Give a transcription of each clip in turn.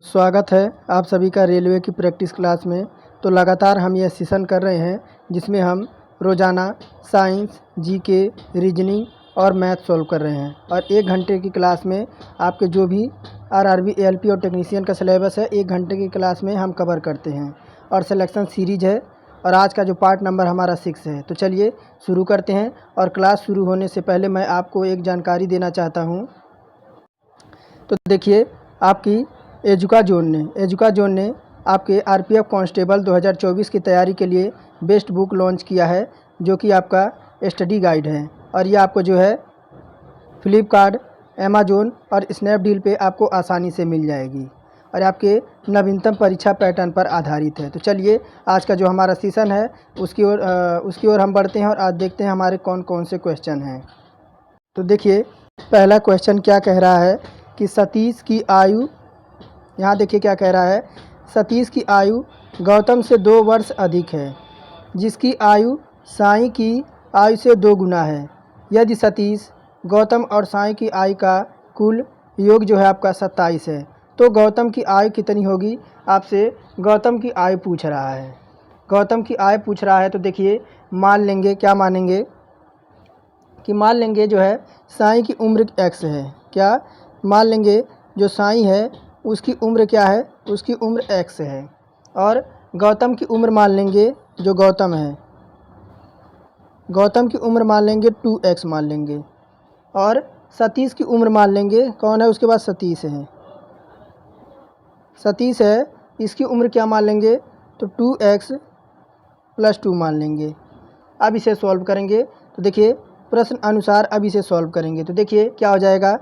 स्वागत है आप सभी का रेलवे की प्रैक्टिस क्लास में। तो लगातार हम यह सेशन कर रहे हैं जिसमें हम रोज़ाना साइंस, जीके, रीजनिंग और मैथ सॉल्व कर रहे हैं। और 1 घंटे की क्लास में आपके जो भी आरआरबी, एएलपी और टेक्नीशियन का सिलेबस है 1 घंटे की क्लास में हम कवर करते हैं। और सिलेक्शन सीरीज़ है और आज का जो पार्ट नंबर हमारा 6 है। तो चलिए शुरू करते हैं। और क्लास शुरू होने से पहले मैं आपको एक जानकारी देना चाहता हूँ। तो देखिए, आपकी एजुका जोन ने आपके आरपीएफ कांस्टेबल 2024 की तैयारी के लिए बेस्ट बुक लॉन्च किया है, जो कि आपका स्टडी गाइड है। और ये आपको जो है फ्लिपकार्ट, अमेज़न और स्नैपडील पे आपको आसानी से मिल जाएगी और आपके नवीनतम परीक्षा पैटर्न पर आधारित है। तो चलिए आज का जो हमारा सेशन है उसकी ओर हम बढ़ते हैं और आज देखते हैं हमारे कौन कौन से क्वेश्चन हैं। तो देखिए, पहला क्वेश्चन क्या कह रहा है कि सतीश की आयु, यहाँ देखिए क्या कह रहा है, सतीश की आयु गौतम से 2 वर्ष अधिक है, जिसकी आयु साईं की आयु से 2 गुना है। यदि सतीश, गौतम और साईं की आयु का कुल योग जो है आपका 27 है, तो गौतम की आयु कितनी होगी। आपसे गौतम की आयु पूछ रहा है। गौतम की आयु पूछ रहा है तो देखिए मान लेंगे, क्या मानेंगे कि मान लेंगे जो है साईं की उम्र x है। क्या मान लेंगे, जो साईं है उसकी उम्र क्या है, उसकी उम्र x है। और गौतम की उम्र मान लेंगे, जो गौतम है गौतम की उम्र मान लेंगे 2x मान लेंगे। और सतीश की उम्र मान लेंगे, कौन है उसके बाद सतीश है, इसकी उम्र क्या मान लेंगे, तो 2x + 2 मान लेंगे। अब इसे सॉल्व करेंगे तो देखिए प्रश्न अनुसार अब इसे सॉल्व करेंगे तो देखिए क्या हो जाएगा,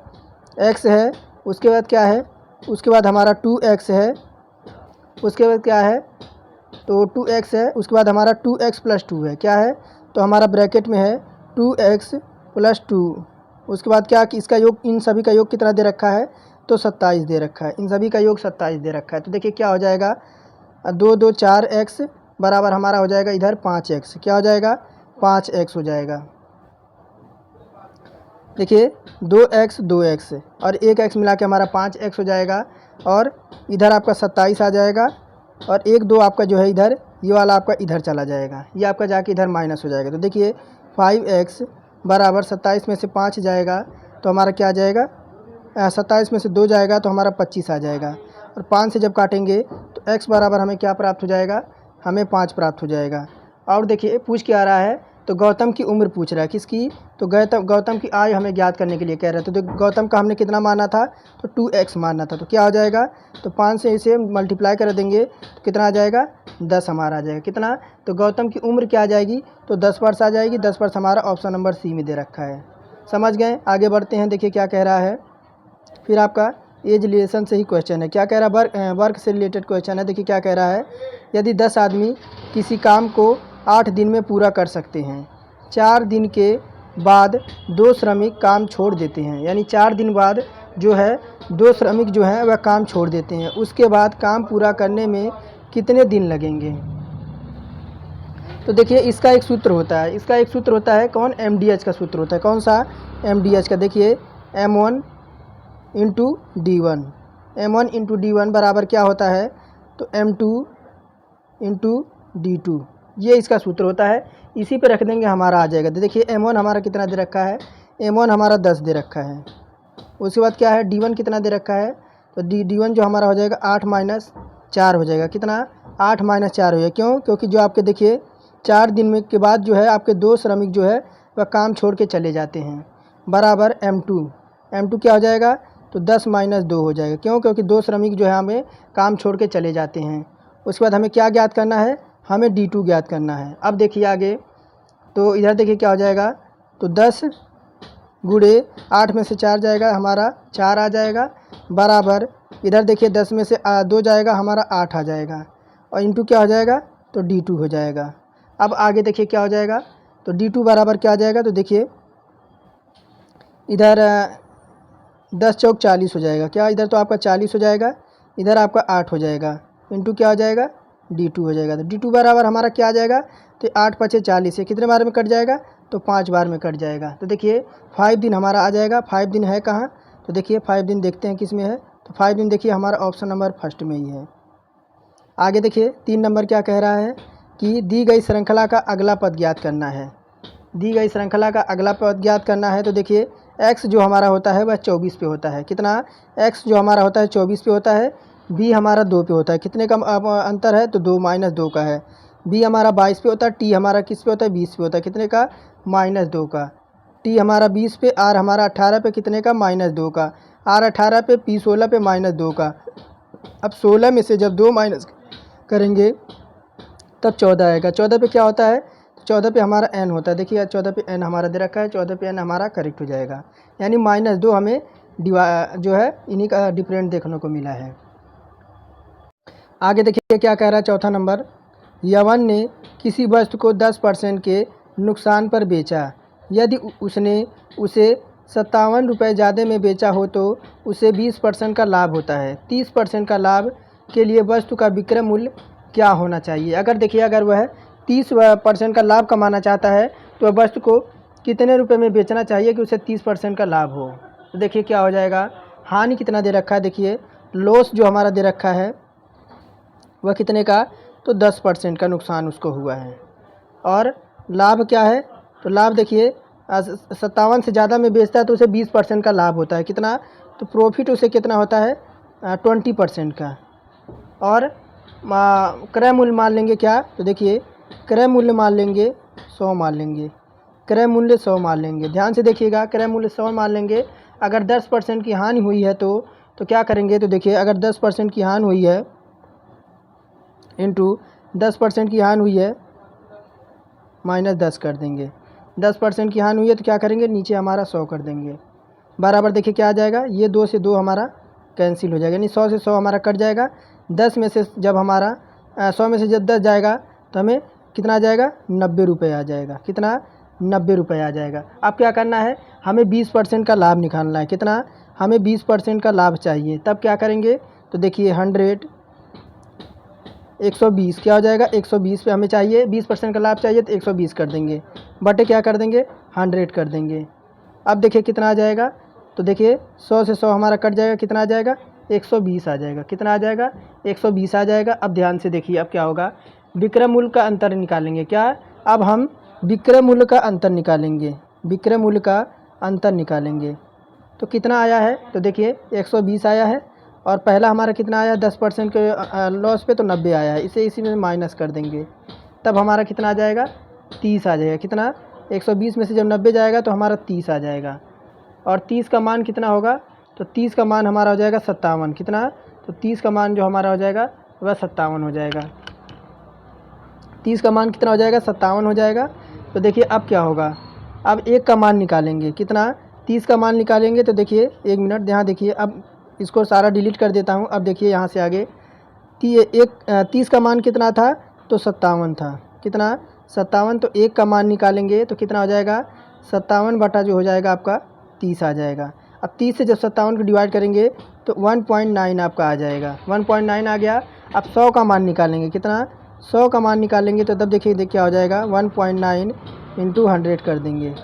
x है, उसके बाद क्या है, उसके बाद हमारा 2x है, उसके बाद क्या है, तो 2x है, उसके बाद हमारा 2x + 2 है। क्या है, तो हमारा ब्रैकेट में है 2x + 2। उसके बाद क्या कि इसका योग, इन सभी का योग कितना दे रखा है, तो 27 दे रखा है। इन सभी का योग 27 दे रखा है। तो देखिए क्या हो जाएगा, 2 2 4x बराबर हमारा हो जाएगा इधर 5x। क्या हो जाएगा, 5x हो जाएगा। देखिए 2x 2x और 1x मिला के हमारा 5x हो जाएगा। और इधर आपका 27 आ जाएगा और 1 2 आपका जो है इधर, ये वाला आपका इधर चला जाएगा, ये आपका जाके इधर माइनस हो जाएगा। तो देखिए 5x बराबर 27 में से 5 जाएगा तो हमारा क्या आ जाएगा, 27 में से 2 जाएगा तो हमारा 25 आ जाएगा। और 5 से जब काटेंगे तो x बराबर हमें क्या प्राप्त हो जाएगा, हमें 5 प्राप्त हो जाएगा। और देखिए पूछ क्या आ रहा है, तो गौतम की उम्र पूछ रहा है, किसकी, तो गौतम की आयु हमें ज्ञात करने के लिए कह रहा है। तो देखो गौतम का हमने कितना माना था, तो 2x माना था। तो क्या हो जाएगा, तो 5 से इसे मल्टीप्लाई कर देंगे तो कितना आ जाएगा, 10 हमारा आ जाएगा। कितना, तो गौतम की उम्र क्या आ जाएगी, तो 10 वर्ष आ जाएगी। 10 वर्ष हमारा ऑप्शन नंबर सी में दे रखा है। समझ गए, आगे बढ़ते हैं। देखिए क्या कह रहा है, फिर आपका एज रिलेशन से ही क्वेश्चन है। क्या कह रहा है, वर्क से रिलेटेड क्वेश्चन है। देखिए क्या कह रहा है, यदि 10 आदमी किसी काम को 8 दिन में पूरा कर सकते हैं, 4 दिन के बाद 2 श्रमिक काम छोड़ देते हैं, यानी 4 दिन बाद जो है 2 श्रमिक जो हैं वह काम छोड़ देते हैं, उसके बाद काम पूरा करने में कितने दिन लगेंगे। तो देखिए इसका एक सूत्र होता है, कौन, MDH का सूत्र होता है। कौन सा, MDH का। देखिए M1 × D1 बराबर क्या होता है, तो M2 × D2, ये इसका सूत्र होता है। इसी पे रख देंगे, हमारा आ जाएगा। तो देखिए M1 हमारा कितना दे रखा है, M1 हमारा 10 दे रखा है। उसके बाद क्या है, D1 कितना दे रखा है, तो D1 जो हमारा हो जाएगा 8 - 4 हो जाएगा। कितना, 8 - 4 हो जाएगा। क्यों, क्योंकि जो आपके देखिए 4 दिन में के बाद जो है आपके 2 श्रमिक जो है वह काम छोड़ के चले जाते हैं, बराबर M2 क्या हो जाएगा, तो 10 - 2 हो जाएगा। क्यों, क्योंकि 2 श्रमिक जो है हमें काम छोड़ के चले जाते हैं। उसके बाद हमें क्या ज्ञात करना है, हमें D2 ज्ञात करना है। अब देखिए आगे, तो इधर देखिए क्या हो जाएगा, तो 10 × 8 में से 4 जाएगा, हमारा 4 आ जाएगा, बराबर इधर देखिए 10 में से 2 जाएगा, हमारा 8 आ जाएगा। और इंटू क्या हो जाएगा, तो D2 हो जाएगा। अब आगे देखिए क्या हो जाएगा, तो D2 बराबर क्या आ जाएगा, तो देखिए इधर 10 चौक 40 हो जाएगा। क्या, इधर तो आपका 40 हो जाएगा, इधर आपका 8 हो जाएगा, इंटू क्या हो जाएगा, D2 हो जाएगा। तो D2 बराबर हमारा क्या आ जाएगा, तो 8 × 5 = 40 है, कितने बार में कट जाएगा, तो 5 बार में कट जाएगा। तो देखिए 5 दिन हमारा आ जाएगा। 5 दिन है कहाँ, तो देखिए 5 दिन देखते हैं किस में है, तो 5 इन देखिए हमारा ऑप्शन नंबर फर्स्ट में ही है। आगे देखिए 3 नंबर क्या कह रहा है कि दी गई श्रृंखला का अगला पद ज्ञात करना है। दी गई श्रृंखला का अगला पद ज्ञात करना है तो देखिए x जो हमारा होता है वह 24 पे होता है। कितना? x जो हमारा होता है 24 पे होता है। b हमारा 2 पे होता है। कितने का अंतर है? तो 2 माइनस 2 का है। b हमारा 22 पे होता है। t हमारा किस पे होता है? 20 पे होता है। कितने का? माइनस 2 का। t हमारा 20 पे, r हमारा 18 पे, कितने का? माइनस 2 का। r 18 पे, p 16 पे, माइनस 2 का। अब 16 में से जब 2 माइनस करेंगे तब 14 आएगा। 14 पे क्या होता है? 14 पे हमारा n होता है। देखिए 14 पे n हमारा दे रखा है, 14 पे n हमारा करेक्ट हो जाएगा। यानी माइनस 2 हमें जो है इन्हीं का डिफरेंट देखने को मिला है। आगे देखिए क्या कह रहा है चौथा नंबर, यवन ने किसी वस्तु को 10% के नुकसान पर बेचा। यदि उसने उसे 57 रुपये ज़्यादा में बेचा हो तो उसे 20% का लाभ होता है। 30% का लाभ के लिए वस्तु का विक्रय मूल्य क्या होना चाहिए? अगर देखिए अगर वह 30% का लाभ कमाना चाहता है तो वह वस्तु को कितने रुपए में बेचना चाहिए कि उसे 30% का लाभ हो? तो देखिए क्या हो जाएगा, हानि कितना दे रखा है, देखिए लॉस जो हमारा दे रखा है वह कितने का? तो 10% का नुकसान उसको हुआ है। और लाभ क्या है? तो लाभ देखिए 57 से ज़्यादा में बेचता है तो उसे 20% का लाभ होता है। कितना? तो प्रॉफिट उसे कितना होता है? 20% का। और क्रय मूल्य मान लेंगे क्या? तो देखिए क्रय मूल्य मान लेंगे 100 मान लेंगे। क्रय मूल्य 100 मान लेंगे। ध्यान से देखिएगा, क्रय मूल्य 100 मान लेंगे। अगर 10% की हानि हुई है तो क्या करेंगे? तो देखिए अगर 10% की हानि हुई है इंटू 10% की हानि हुई है माइनस 10 कर देंगे। 10% की हानि हुई है तो क्या करेंगे? नीचे हमारा 100 कर देंगे। बराबर देखिए क्या आ जाएगा, ये 2 से 2 हमारा कैंसिल हो जाएगा, यानी 100 से 100 हमारा कट जाएगा। 10 में से जब हमारा 100 में से जब 10 जाएगा तो हमें कितना आ जाएगा? 90 रुपये आ जाएगा। कितना? 90 रुपये आ जाएगा। अब क्या करना है? हमें 20% का लाभ निकालना है। कितना? हमें 20% का लाभ चाहिए। तब क्या करेंगे? तो देखिए 100 120 क्या हो जाएगा? 120 पे हमें चाहिए 20% का लाभ चाहिए तो 120 कर देंगे, बटे क्या कर देंगे? 100 कर देंगे। अब देखिए कितना आ जाएगा? तो देखिए 100 से 100 हमारा कट जाएगा। कितना आ जाएगा? 120 आ जाएगा। कितना आ जाएगा? 120 आ जाएगा। अब ध्यान से देखिए अब क्या होगा, विक्रय मूल्य का अंतर निकालेंगे। क्या? अब हम विक्रय मूल्य का अंतर निकालेंगे। विक्रय मूल्य का अंतर निकालेंगे तो कितना आया है? तो देखिए 120 आया है और पहला हमारा कितना आया? 10% के लॉस पे तो 90 आया है। इसी में माइनस कर देंगे तब हमारा कितना आ जाएगा? 30 आ जाएगा। कितना? 120 में से जब 90 जाएगा तो हमारा 30 आ जाएगा। और 30 का मान कितना होगा? तो 30 का मान हमारा हो जाएगा 57। कितना? तो 30 का मान जो हमारा हो जाएगा वह 57 हो जाएगा। 30 का मान कितना हो जाएगा? 57 हो जाएगा। तो देखिए अब क्या होगा, अब एक का मान निकालेंगे। कितना? 30 का मान निकालेंगे तो देखिए 1 मिनट यहाँ देखिए, अब इसको सारा डिलीट कर देता हूँ। अब देखिए यहाँ से आगे 30 का मान कितना था? तो 57 था। कितना? 57। तो 1 का मान निकालेंगे तो कितना हो जाएगा? 57 बटा जो हो जाएगा आपका 30 आ जाएगा। अब 30 से जब 57 को डिवाइड करेंगे तो 1.9 आपका आ जाएगा। 1.9 आ गया। अब 100 का मान निकालेंगे। कितना? 100 का मान निकालेंगे तो तब देखिए क्या हो जाएगा? 1.9 इंटू 100 कर देंगे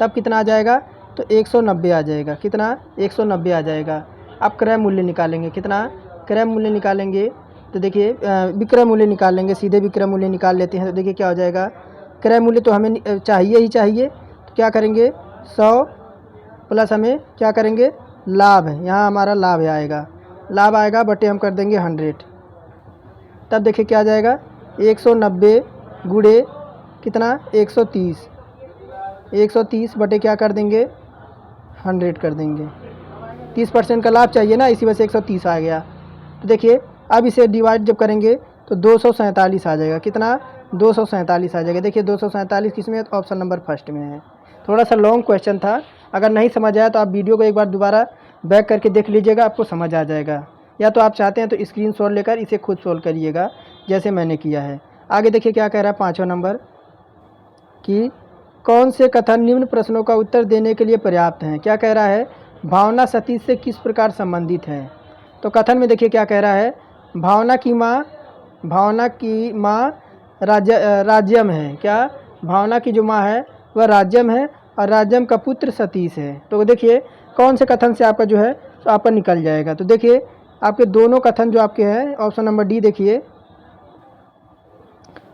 तब कितना आ जाएगा? तो 190 आ जाएगा। कितना? 190 आ जाएगा। अब क्रय मूल्य निकालेंगे। कितना? क्रय मूल्य निकालेंगे तो देखिए विक्रय मूल्य निकाल लेंगे, सीधे विक्रय मूल्य निकाल लेते हैं। तो देखिए क्या हो जाएगा, क्रय मूल्य तो हमें चाहिए ही चाहिए तो क्या करेंगे? 100 प्लस हमें क्या करेंगे? लाभ है, यहाँ हमारा लाभ आएगा। लाभ आएगा बटे हम कर देंगे 100। तब देखिए क्या आ जाएगा? 190 गुणे कितना? 130। 130 बटे क्या कर देंगे? 100 कर देंगे। 30% का लाभ चाहिए ना, इसी वजह से 130 आ गया। तो देखिए अब इसे डिवाइड जब करेंगे तो 247 आ जाएगा। कितना? 247 आ जाएगा। देखिए 247 किस में है? तो ऑप्शन नंबर फर्स्ट में है। थोड़ा सा लॉन्ग क्वेश्चन था, अगर नहीं समझ आया तो आप वीडियो को एक बार दोबारा बैक करके देख लीजिएगा, आपको समझ आ जाएगा। या तो आप चाहते हैं तो स्क्रीनशॉट लेकर इसे खुद सोल्व करिएगा जैसे मैंने किया है। आगे देखिए क्या कह रहा है पाँचवा नंबर कि कौन से कथन निम्न प्रश्नों का उत्तर देने के लिए पर्याप्त हैं? क्या कह रहा है? भावना सतीश से किस प्रकार संबंधित है? तो कथन में देखिए क्या कह रहा है, भावना की माँ राज्यम है। क्या? भावना की जो माँ है वह राज्यम है और राज्यम का पुत्र सतीश है। तो देखिए कौन से कथन से आपका जो है तो आपका निकल जाएगा। तो देखिए आपके दोनों कथन जो आपके हैं, ऑप्शन नंबर डी देखिए,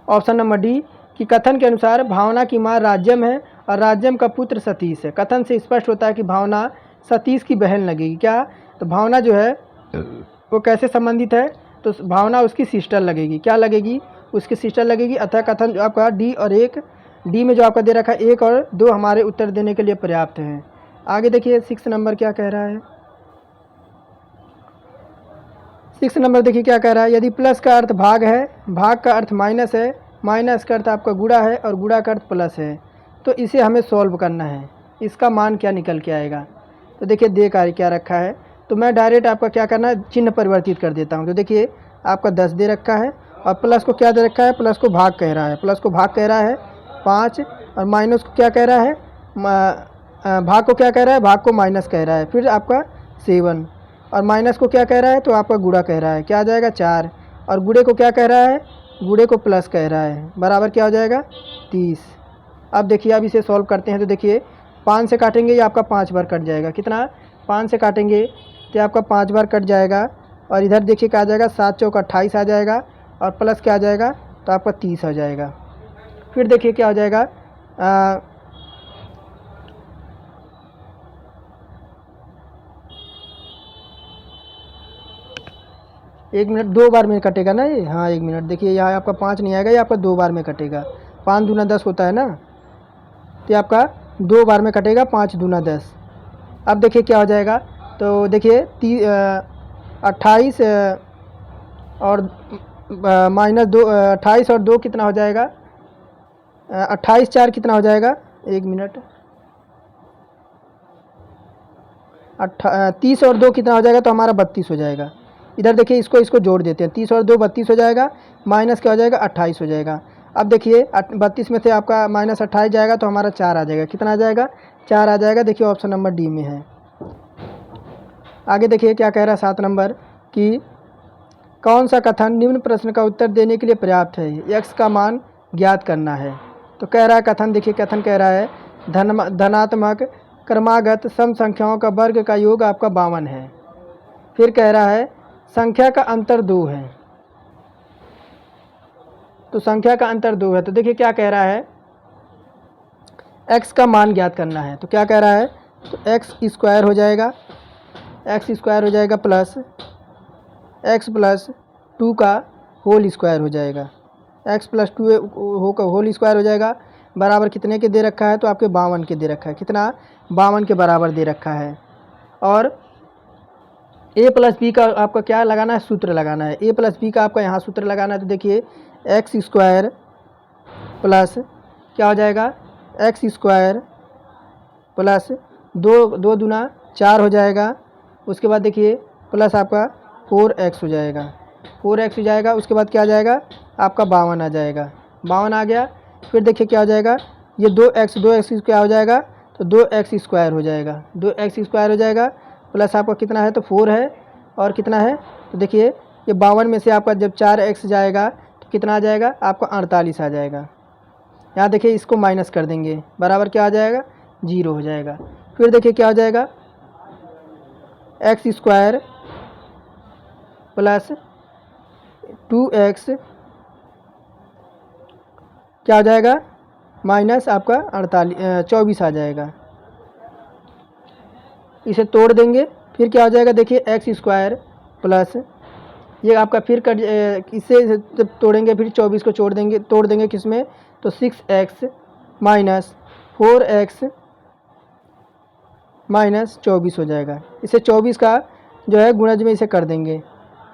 ऑप्शन नंबर डी कि कथन के अनुसार भावना की माँ राज्यम है और राज्यम का पुत्र सतीश है। कथन से स्पष्ट होता है कि भावना सतीश की बहन लगेगी। क्या? तो भावना जो है वो कैसे संबंधित है? तो भावना उसकी सिस्टर लगेगी। क्या लगेगी? उसकी सिस्टर लगेगी। अतः कथन जो आपका डी और एक, डी में जो आपका दे रखा है 1 और 2 हमारे उत्तर देने के लिए पर्याप्त हैं। आगे देखिए 6 नंबर क्या कह रहा है। 6 नंबर देखिए क्या कह रहा है। यदि प्लस का अर्थ भाग है, भाग का अर्थ माइनस है, माइनस का अर्थ आपका गुणा है और गुणा का अर्थ प्लस है, तो इसे हमें सॉल्व करना है। इसका मान क्या निकल के आएगा? तो देखिए दे कार्य क्या रखा है, तो मैं डायरेक्ट आपका क्या करना है, चिन्ह परिवर्तित कर देता हूँ। तो देखिए आपका 10 दे रखा है और प्लस को क्या दे रखा है, प्लस को भाग कह रहा है, प्लस को भाग कह रहा है 5 और माइनस को क्या कह रहा है, भाग को क्या कह रहा है, भाग को माइनस कह रहा है। फिर आपका 7 और माइनस को क्या कह रहा है, तो आपका गुणा कह रहा है, क्या आ जाएगा 4 और गुणे को क्या कह रहा है, गुणे को प्लस कह रहा है, बराबर क्या हो जाएगा 30। अब देखिए अब इसे सॉल्व करते हैं। तो देखिए 5 से काटेंगे ये आपका 5 बार कट जाएगा। कितना? 5 से काटेंगे तो आपका 5 बार कट जाएगा और इधर देखिए क्या आ जाएगा, 7 चौक 28 आ जाएगा और प्लस क्या आ जाएगा, तो आपका 30 हो जाएगा। फिर देखिए क्या हो जाएगा, एक मिनट, 2 बार में कटेगा ना ये, हाँ 1 मिनट। देखिए यहाँ आपका 5 नहीं आएगा, ये आपका 2 बार में कटेगा। 5 दूना 10 होता है ना, तो ये आपका 2 बार में कटेगा, 5 दूना 10। अब देखिए क्या हो जाएगा, तो देखिए 28 और -2, 28 और 2 कितना हो जाएगा, 28 4 कितना हो जाएगा, 1 मिनट, 30 और 2 कितना हो जाएगा, तो हमारा 32 हो जाएगा। इधर देखिए इसको जोड़ देते हैं, 30 और 2 32 हो जाएगा, माइनस क्या हो जाएगा 28 हो जाएगा। अब देखिए 32 में से आपका माइनस 28 जाएगा तो हमारा 4 आ जाएगा। कितना आ जाएगा, 4 आ जाएगा। देखिए ऑप्शन नंबर डी में है। आगे देखिए क्या कह रहा है 7 नंबर कि कौन सा कथन निम्न प्रश्न का उत्तर देने के लिए पर्याप्त है, x का मान ज्ञात करना है। तो कह रहा है कथन, देखिए कथन कह रहा है धनात्मक क्रमागत सम संख्याओं का वर्ग का योग आपका 52 है। फिर कह रहा है संख्या का अंतर 2 है, तो संख्या का अंतर 2 है। तो देखिए क्या कह रहा है, x का मान ज्ञात करना है। तो क्या कह रहा है, तो x स्क्वायर हो जाएगा, x स्क्वायर हो जाएगा प्लस x प्लस 2 का होल स्क्वायर हो जाएगा, x प्लस 2 का होल स्क्वायर हो जाएगा, बराबर कितने के दे रखा है, तो आपके 52 के दे रखा है। कितना? 52 के बराबर दे रखा है। और a प्लस बी का आपका क्या लगाना है, सूत्र लगाना है। a प्लस बी का आपका यहाँ सूत्र लगाना है। तो देखिए एक्स स्क्वायर प्लस क्या हो जाएगा, एक्स स्क्वायर प्लस 2 दूना 4 हो जाएगा। उसके बाद देखिए प्लस आपका 4x हो जाएगा, 4x हो जाएगा। उसके बाद क्या आ जाएगा, आपका 52 आ जाएगा, 52 आ गया। फिर देखिए क्या हो जाएगा, ये 2x क्या हो जाएगा, तो 2x स्क्वायर हो जाएगा, 2x स्क्वायर हो जाएगा। प्लस आपका कितना है, तो 4 है और कितना है, तो देखिए ये 52 में से आपका जब 4x जाएगा तो कितना आ जाएगा, आपका 48 आ जाएगा। यहाँ देखिए इसको माइनस कर देंगे, बराबर क्या आ जाएगा, 0 हो जाएगा। फिर देखिए क्या हो जाएगा, एक्स स्क्वायर प्लस 2x क्या हो जाएगा, माइनस आपका 24 आ जाएगा। इसे तोड़ देंगे, फिर क्या हो जाएगा, देखिए एक्स स्क्वायर प्लस ये आपका फिर कट, इसे जब तोड़ेंगे फिर 24 को तोड़ देंगे किस में, तो 6x माइनस 4x माइनस 24 हो जाएगा। इसे 24 का जो है गुणज में इसे कर देंगे।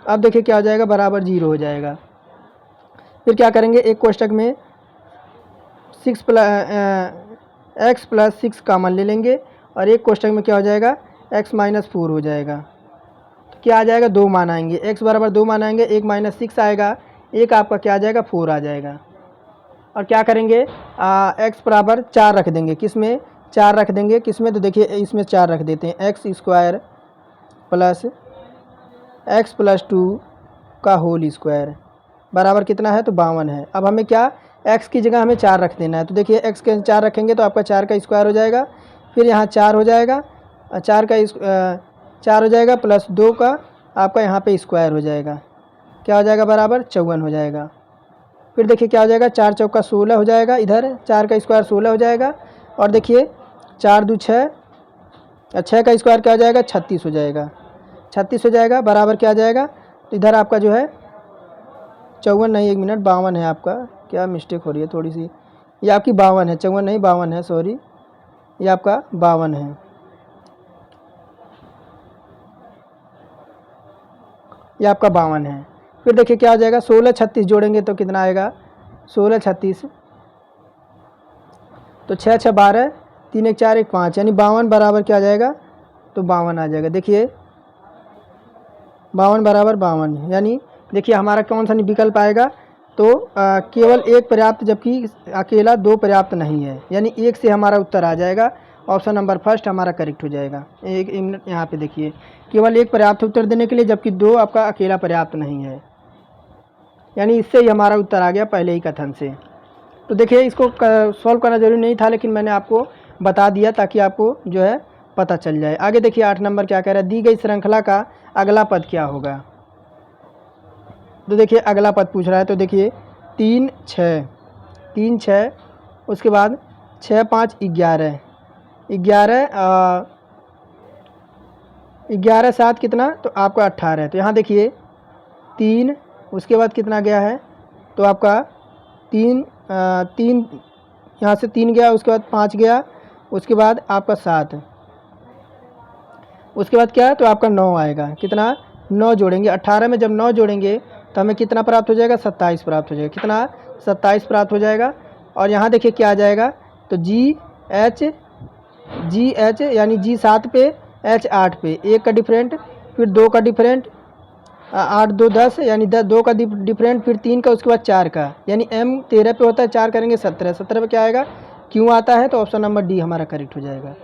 अब देखिए क्या हो जाएगा, बराबर 0 हो जाएगा। फिर क्या करेंगे, एक कोष्टक में 6 प्लस एक्स प्लस 6 कामन ले लेंगे और एक कोष्टक में क्या हो जाएगा, x माइनस 4 हो जाएगा। तो क्या आ जाएगा, 2 मान आएंगे, x बराबर 2 मान आएंगे, 1 माइनस 6 आएगा, एक आपका क्या आ जाएगा, 4 आ जाएगा। और क्या करेंगे, x बराबर 4 रख देंगे, किस में 4 रख देंगे, किस में, तो देखिए इसमें 4 रख देते हैं, x square plus x plus 2 का होल स्क्वायर बराबर कितना है, तो 52 है। अब हमें क्या, x की जगह हमें 4 रख देना है। तो देखिए x के 4 रखेंगे तो आपका 4 का स्क्वायर हो जाएगा, फिर यहाँ 4 हो जाएगा, 4 4 हो जाएगा प्लस 2 का आपका यहाँ पे स्क्वायर हो जाएगा, क्या हो जाएगा बराबर 54 हो जाएगा। फिर देखिए क्या हो जाएगा 4 चौका 16 हो जाएगा, इधर 4 का स्क्वायर 16 हो जाएगा। और देखिए 4 दूनी 6, 6 का स्क्वायर क्या हो जाएगा 36 हो जाएगा, 36 हो जाएगा बराबर क्या आ जाएगा। तो इधर आपका जो है 54 नहीं, 1 मिनट 52 है आपका, क्या मिस्टेक हो रही है थोड़ी सी, ये आपकी 52 है, 54 नहीं 52 है, सॉरी ये आपका 52 है, ये आपका 52 है। फिर देखिए क्या हो जाएगा 16 36 जोड़ेंगे तो कितना आएगा 16 36, तो 6 6 12, 3 1 4 1 5, यानी 52 बराबर क्या आ जाएगा, तो 52 आ जाएगा। देखिए 52 बराबर 52, यानी देखिए हमारा कौन सा विकल्प आएगा, तो केवल एक पर्याप्त जबकि अकेला 2 पर्याप्त नहीं है, यानी 1 से हमारा उत्तर आ जाएगा। ऑप्शन नंबर फर्स्ट हमारा करेक्ट हो जाएगा। एक मिनट यहाँ पे देखिए, केवल 1 पर्याप्त उत्तर देने के लिए जबकि 2 आपका अकेला पर्याप्त नहीं है, यानी इससे ही हमारा उत्तर आ गया पहले ही कथन से। तो देखिए इसको सॉल्व करना जरूरी नहीं था, लेकिन मैंने आपको बता दिया ताकि आपको जो है पता चल जाए। आगे देखिए 8 नंबर क्या कह रहा है, दी गई श्रृंखला का अगला पद क्या होगा। तो देखिए अगला पद पूछ रहा है, तो देखिए 3 6, 3 6, उसके बाद 6 5 11, 11 7 कितना, तो आपका 18। तो यहाँ देखिए 3, उसके बाद कितना गया है, तो आपका 3 3, यहाँ से 3 गया, उसके बाद 5 गया, उसके बाद आपका 7, उसके बाद क्या है, तो आपका 9 आएगा। कितना 9 जोड़ेंगे, 18 में जब 9 जोड़ेंगे तो हमें कितना प्राप्त हो जाएगा 27 प्राप्त हो जाएगा, कितना 27 प्राप्त हो जाएगा। और यहाँ देखिए क्या आ जाएगा, तो जी एच यानी जी 7 पे एच 8 पे, 1 का डिफरेंट, फिर 2 का डिफरेंट, 8 2 10, यानी 2 का डिफरेंट, फिर 3 का, उसके बाद 4 का, यानी एम 13 पे होता है, 4 करेंगे 17, 17 पे क्या आएगा क्यों आता है, तो ऑप्शन नंबर डी हमारा करेक्ट हो जाएगा।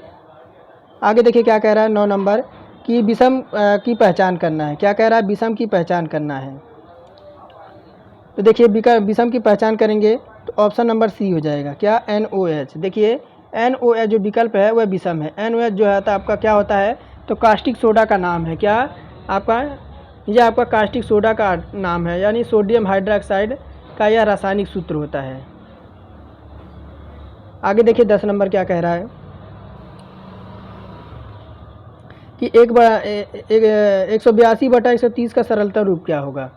आगे देखिए क्या कह रहा है 9 नंबर कि विषम की पहचान करना है, क्या कह रहा है विषम की पहचान करना है। तो देखिए विषम की पहचान करेंगे तो ऑप्शन नंबर सी हो जाएगा, क्या NOH। देखिए NOH जो विकल्प है वह विषम है। NOH जो है आपका क्या होता है, तो कास्टिक सोडा का नाम है, क्या आपका यह आपका कास्टिक सोडा का नाम है, यानी सोडियम हाइड्रोक्साइड का यह रासायनिक सूत्र होता है। आगे देखिए 10 नंबर क्या कह रहा है कि 182/130 का सरलता रूप क्या होगा।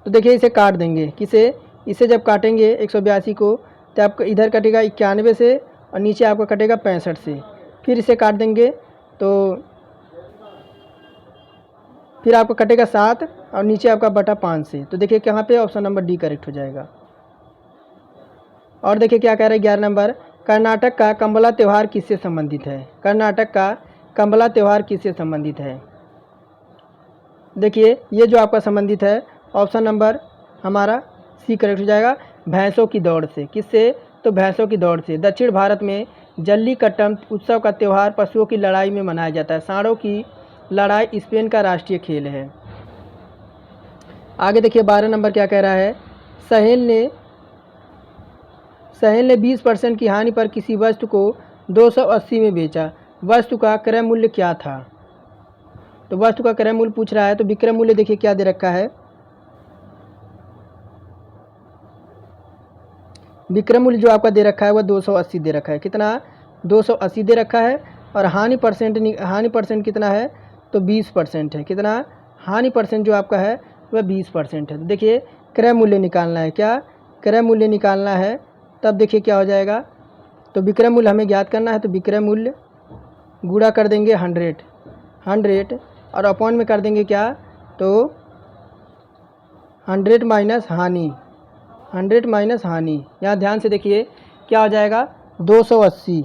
तो देखिए इसे काट देंगे, किसे, इसे जब काटेंगे 182 को, तो आपको इधर कटेगा 91 से और नीचे आपका कटेगा 65 से, फिर इसे काट देंगे तो फिर आपको कटेगा 7 और नीचे आपका बटा 5 से। तो देखिए कहाँ पे ऑप्शन नंबर डी करेक्ट हो जाएगा। और देखिए क्या कह रहा है 11 नंबर, कर्नाटक का कंबला त्यौहार किससे संबंधित है। कर्नाटक का कंबला त्यौहार किससे संबंधित है। देखिए ये जो आपका संबंधित है ऑप्शन नंबर हमारा सी करेक्ट हो जाएगा, भैंसों की दौड़ से। किससे, तो भैंसों की दौड़ से। दक्षिण भारत में जल्लीकट्टम उत्सव का त्यौहार पशुओं की लड़ाई में मनाया जाता है। सांडों की लड़ाई स्पेन का राष्ट्रीय खेल है। आगे देखिए 12 नंबर क्या कह रहा है, सहेल ने 20% की हानि पर किसी वस्तु को 280 में बेचा, वस्तु का क्रय मूल्य क्या था। तो वस्तु का क्रय मूल्य पूछ रहा है, तो विक्रय मूल्य देखिए क्या दे रखा है, विक्रय मूल्य जो आपका दे रखा है वह 280 दे रखा है। कितना 280 दे रखा है। और हानि परसेंट कितना है, तो 20% है। कितना हानि परसेंट जो आपका है वह 20% है। तो देखिए क्रय मूल्य निकालना है, क्या क्रय मूल्य निकालना है, तब देखिए क्या हो जाएगा, तो विक्रय मूल्य हमें ज्ञात करना है। तो विक्रय मूल्य गुणा कर देंगे 100 और अपॉन में कर देंगे क्या, तो 100 माइनस हानि, 100 माइनस हानि। यहाँ ध्यान से देखिए क्या हो जाएगा, 280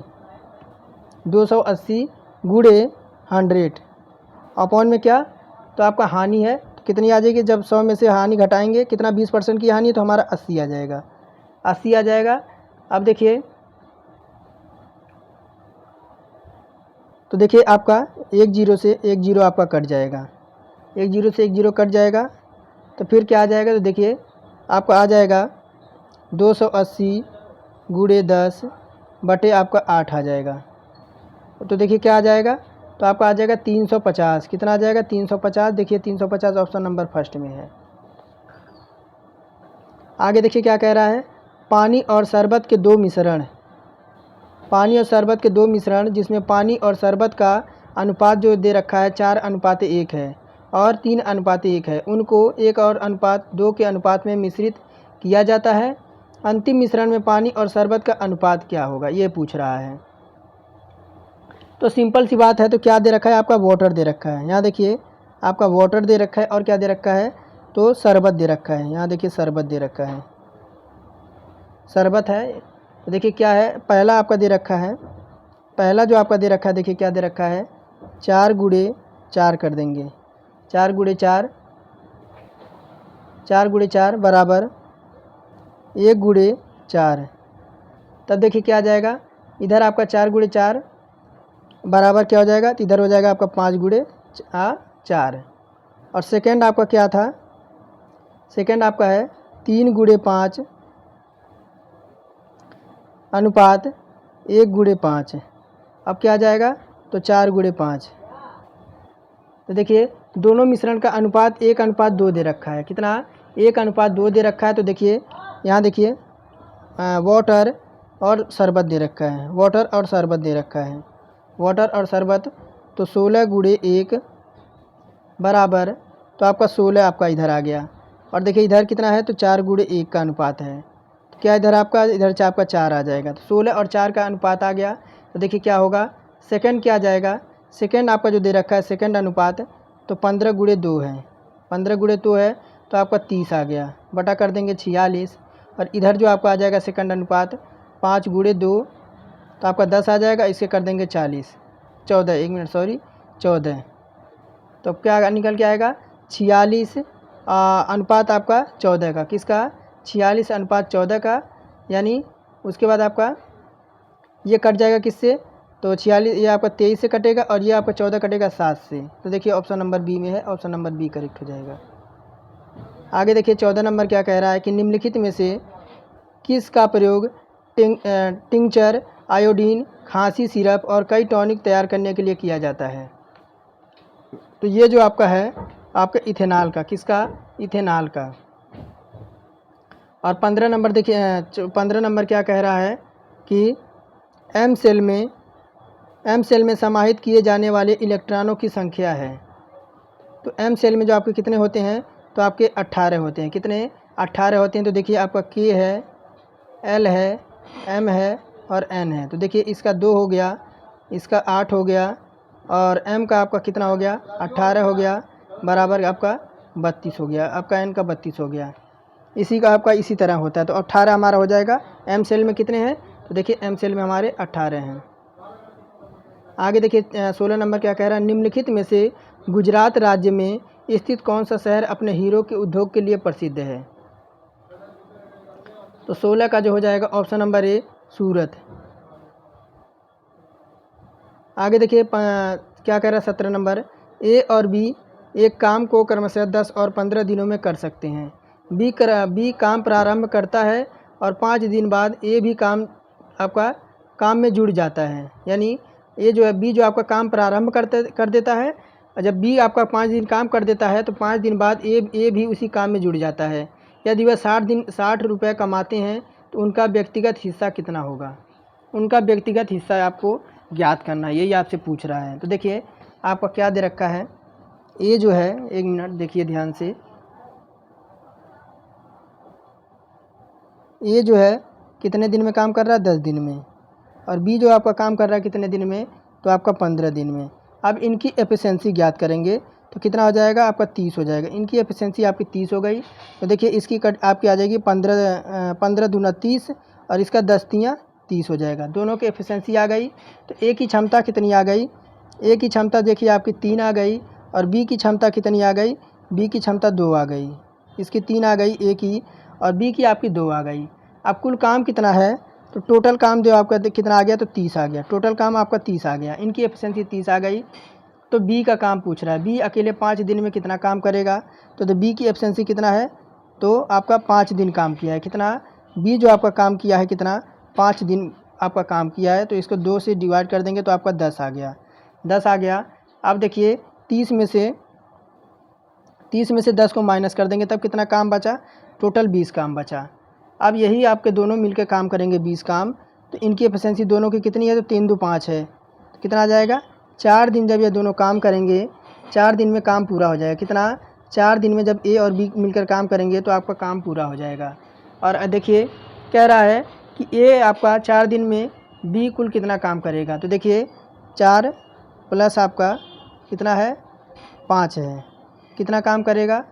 गुणे 100 अपॉन में क्या, तो आपका हानि है, तो कितनी आ जाएगी, जब 100 में से हानि घटाएंगे कितना 20% की हानि है, तो हमारा 80 आ जाएगा, 80 आ जाएगा। अब देखिए तो देखिए आपका 1 0 से 1 0 आपका कट जाएगा, 1 0 से 1 0 कट जाएगा। तो फिर क्या आ जाएगा, तो देखिए आपका आ जाएगा 280 गुणे 10 बटे आपका 8 आ जाएगा। तो देखिए क्या आ जाएगा, तो आपका आ जाएगा 350। कितना आ जाएगा? 350। देखिए 350 ऑप्शन नंबर फर्स्ट में है। आगे देखिए क्या कह रहा है, पानी और शरबत के दो मिश्रण, पानी और शरबत के दो मिश्रण जिसमें पानी और शरबत का अनुपात जो दे रखा है 4:1 है और 3:1 है, उनको 1:2 के अनुपात में मिश्रित किया जाता है। अंतिम मिश्रण में पानी और शरबत का अनुपात क्या होगा, ये पूछ रहा है। तो सिंपल सी बात है, तो क्या दे रखा है आपका? वाटर दे रखा है। यहाँ देखिए आपका वाटर दे रखा है और क्या दे रखा है? तो शरबत दे रखा है। यहाँ देखिए शरबत दे रखा है, शरबत है। तो देखिए क्या है, पहला आपका दे रखा है, पहला जो आपका दे रखा है देखिए क्या दे रखा है, 4×4 कर देंगे। 4×4, 4×4 बराबर 1×4। तब देखिए क्या आ जाएगा, इधर आपका 4×4 बराबर क्या हो जाएगा, तो इधर हो जाएगा आपका 5×4। और सेकेंड आपका क्या था, सेकेंड आपका है 3×5 अनुपात 1×5। अब क्या आ जाएगा, तो 4×5। तो देखिए दोनों मिश्रण का अनुपात 1:2 दे रखा है। कितना? 1:2 दे रखा है। तो देखिए यहाँ देखिए वाटर और शरबत दे रखा है, वाटर और शरबत दे रखा है, वाटर और शरबत। तो 16×1 बराबर, तो आपका 16 आपका इधर आ गया। और देखिए इधर कितना है, तो 4×1 का अनुपात है। तो क्या इधर आपका, इधर से आपका 4 आ जाएगा। तो 16 और 4 का अनुपात आ गया। तो देखिए क्या होगा, सेकंड क्या आ जाएगा, सेकंड आपका जो दे रखा है सेकंड अनुपात, तो 15×2 है, 15×2 है। तो आपका 30 आ गया, बटा कर देंगे 46। और इधर जो आपका आ जाएगा सेकंड अनुपात 5×2, तो आपका 10 आ जाएगा, इसे कर देंगे 40, 14, 1 मिनट सॉरी 14। तो क्या निकल के आएगा, 46 अनुपात आपका 14 का। किसका? 46:14 का। यानी उसके बाद आपका ये कट जाएगा किससे, तो 46 ये आपका 23 से कटेगा और ये आपका 14 कटेगा 7 से। तो देखिए ऑप्शन नंबर बी में है, ऑप्शन नंबर बी करेक्ट हो जाएगा। आगे देखिए 14 नंबर क्या कह रहा है कि निम्नलिखित में से किस का प्रयोग टिंचर, आयोडीन, खांसी सिरप और कई टॉनिक तैयार करने के लिए किया जाता है। तो ये जो आपका है आपका इथेनॉल का, किसका? इथेनॉल का। और 15 नंबर देखिए 15 नंबर क्या कह रहा है कि एम सेल में समाहित किए जाने वाले इलेक्ट्रॉनों की संख्या है। तो एम सेल में जो आपके कितने होते हैं, तो आपके 18 होते हैं। कितने? 18 होते हैं। तो देखिए आपका के है, एल है, एम है और एन है। तो देखिए इसका 2 हो गया, इसका 8 हो गया और एम का आपका कितना हो गया, 18 हो गया, बराबर आपका 32 हो गया, आपका एन का 32 हो गया। इसी का आपका इसी तरह होता है। तो 18 हमारा हो जाएगा। एम सेल में कितने हैं, तो देखिए एम सेल में हमारे 18 हैं। आगे देखिए 16 नंबर क्या कह रहा है, निम्नलिखित में से गुजरात राज्य में स्थित कौन सा शहर अपने हीरो के उद्योग के लिए प्रसिद्ध है। तो 16 का जो हो जाएगा ऑप्शन नंबर ए, सूरत। आगे देखिए क्या कह रहा है 17 नंबर, ए और बी एक काम को क्रमशः 10 और 15 दिनों में कर सकते हैं। बी काम प्रारंभ करता है और 5 दिन बाद ए भी काम आपका काम में जुड़ जाता है। यानी ये जो है बी जो आपका काम प्रारंभ कर देता है, और जब बी आपका 5 दिन काम कर देता है तो 5 दिन बाद ए भी उसी काम में जुड़ जाता है। यदि वह 60 रुपये कमाते हैं तो उनका व्यक्तिगत हिस्सा कितना होगा, उनका व्यक्तिगत हिस्सा आपको ज्ञात करना है, यही आपसे पूछ रहा है। तो देखिए आपका क्या दे रखा है, ए जो है, 1 मिनट देखिए ध्यान से, ए जो है कितने दिन में काम कर रहा है, 10 दिन में। और बी जो आपका काम कर रहा है कितने दिन में, तो आपका 15 दिन में। अब इनकी एफिशिएंसी ज्ञात करेंगे तो कितना हो जाएगा, आपका 30 हो जाएगा। इनकी एफिशिएंसी आपकी 30 हो गई। तो देखिए इसकी कट आपकी आ जाएगी 15 दूना 30 और इसका 10 तियाँ 30 हो जाएगा। दोनों की एफिशिएंसी आ गई। तो ए की क्षमता कितनी आ गई, ए की क्षमता देखिए आपकी 3 आ गई और बी की क्षमता कितनी आ गई, बी की क्षमता 2 आ गई। इसकी 3 आ गई ए की और बी की आपकी 2 आ गई। अब कुल काम कितना है, तो टोटल काम जो आपका कितना आ गया, तो 30 आ गया। टोटल काम आपका 30 आ गया, इनकी एफिशिएंसी 30 आ गई। तो बी का काम पूछ रहा है, बी अकेले 5 दिन में कितना काम करेगा। तो बी की एफिशिएंसी कितना है, तो आपका 5 दिन काम किया है। कितना, बी जो आपका काम किया है कितना, 5 दिन आपका काम किया है। तो इसको 2 से डिवाइड कर देंगे तो आपका 10 आ गया। 10 आ गया। अब देखिए 30 में से 10 को माइनस कर देंगे तब कितना काम बचा, टोटल 20 काम बचा। अब यही आपके दोनों मिलकर काम करेंगे 20 काम, तो इनकी एफिशिएंसी दोनों की कितनी है, तो 3 2 5 है, तो कितना आ जाएगा 4 दिन जब ये दोनों काम करेंगे 4 दिन में काम पूरा हो जाएगा। कितना, 4 दिन में जब ए और बी मिलकर काम करेंगे तो आपका काम पूरा हो जाएगा। और देखिए कह रहा है कि ए आपका 4 दिन में बी कुल कितना काम करेगा, तो देखिए 4 प्लस आपका कितना है 5 है, कितना काम करेगा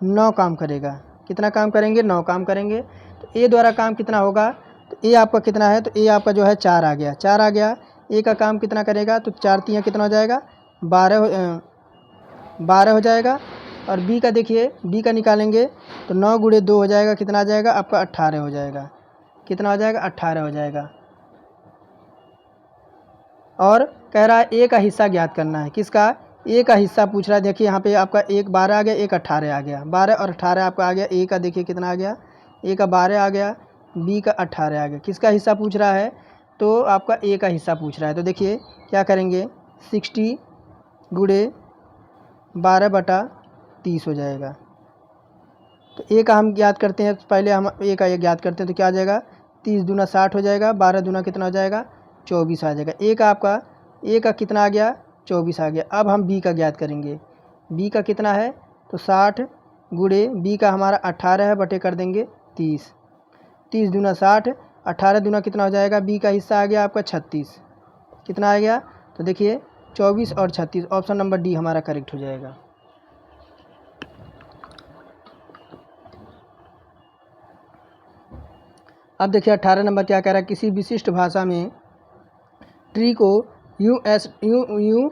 9 काम करेगा। कितना काम करेंगे 9 काम करेंगे। तो ए द्वारा काम कितना होगा, तो ए आपका कितना है, तो ए आपका जो है 4 आ गया, 4 आ गया। ए का काम कितना करेगा, तो 4 3 कितना हो जाएगा 12 हो जाएगा। और बी का देखिए, बी का निकालेंगे तो 9 गुणे 2 हो जाएगा, कितना आ जाएगा आपका 18 हो जाएगा। कितना हो जाएगा 18 हो जाएगा। और कह रहा है ए का हिस्सा ज्ञात करना है, किसका, ए का हिस्सा पूछ रहा है। देखिए यहाँ पे आपका एक 12 आ गया, एक 18 आ गया, 12 और 18 आपका आ गया। ए का देखिए कितना आ गया, ए का 12 आ गया, बी का 18 आ गया। किसका हिस्सा पूछ रहा है, तो आपका ए का हिस्सा पूछ रहा है। तो देखिए क्या करेंगे 60 गुणे 12/30 हो जाएगा। तो ए का हम ज्ञात करते हैं, पहले हम ए का ये ज्ञात करते हैं, तो क्या आ जाएगा 30 दूना 60 हो जाएगा, 12 दूना कितना हो जाएगा 24 आ जाएगा। ए का आपका ए का कितना आ गया 24 आ गया। अब हम बी का ज्ञात करेंगे, बी का कितना है, तो 60 गुणे बी का हमारा 18 है, बटे कर देंगे 30, 30 दूना 60, 18 दूना कितना हो जाएगा, बी का हिस्सा आ गया आपका 36, कितना आ गया, तो देखिए 24 और 36, ऑप्शन नंबर डी हमारा करेक्ट हो जाएगा। अब देखिए 18 नंबर क्या कह रहा है, किसी विशिष्ट भाषा में ट्री को USFF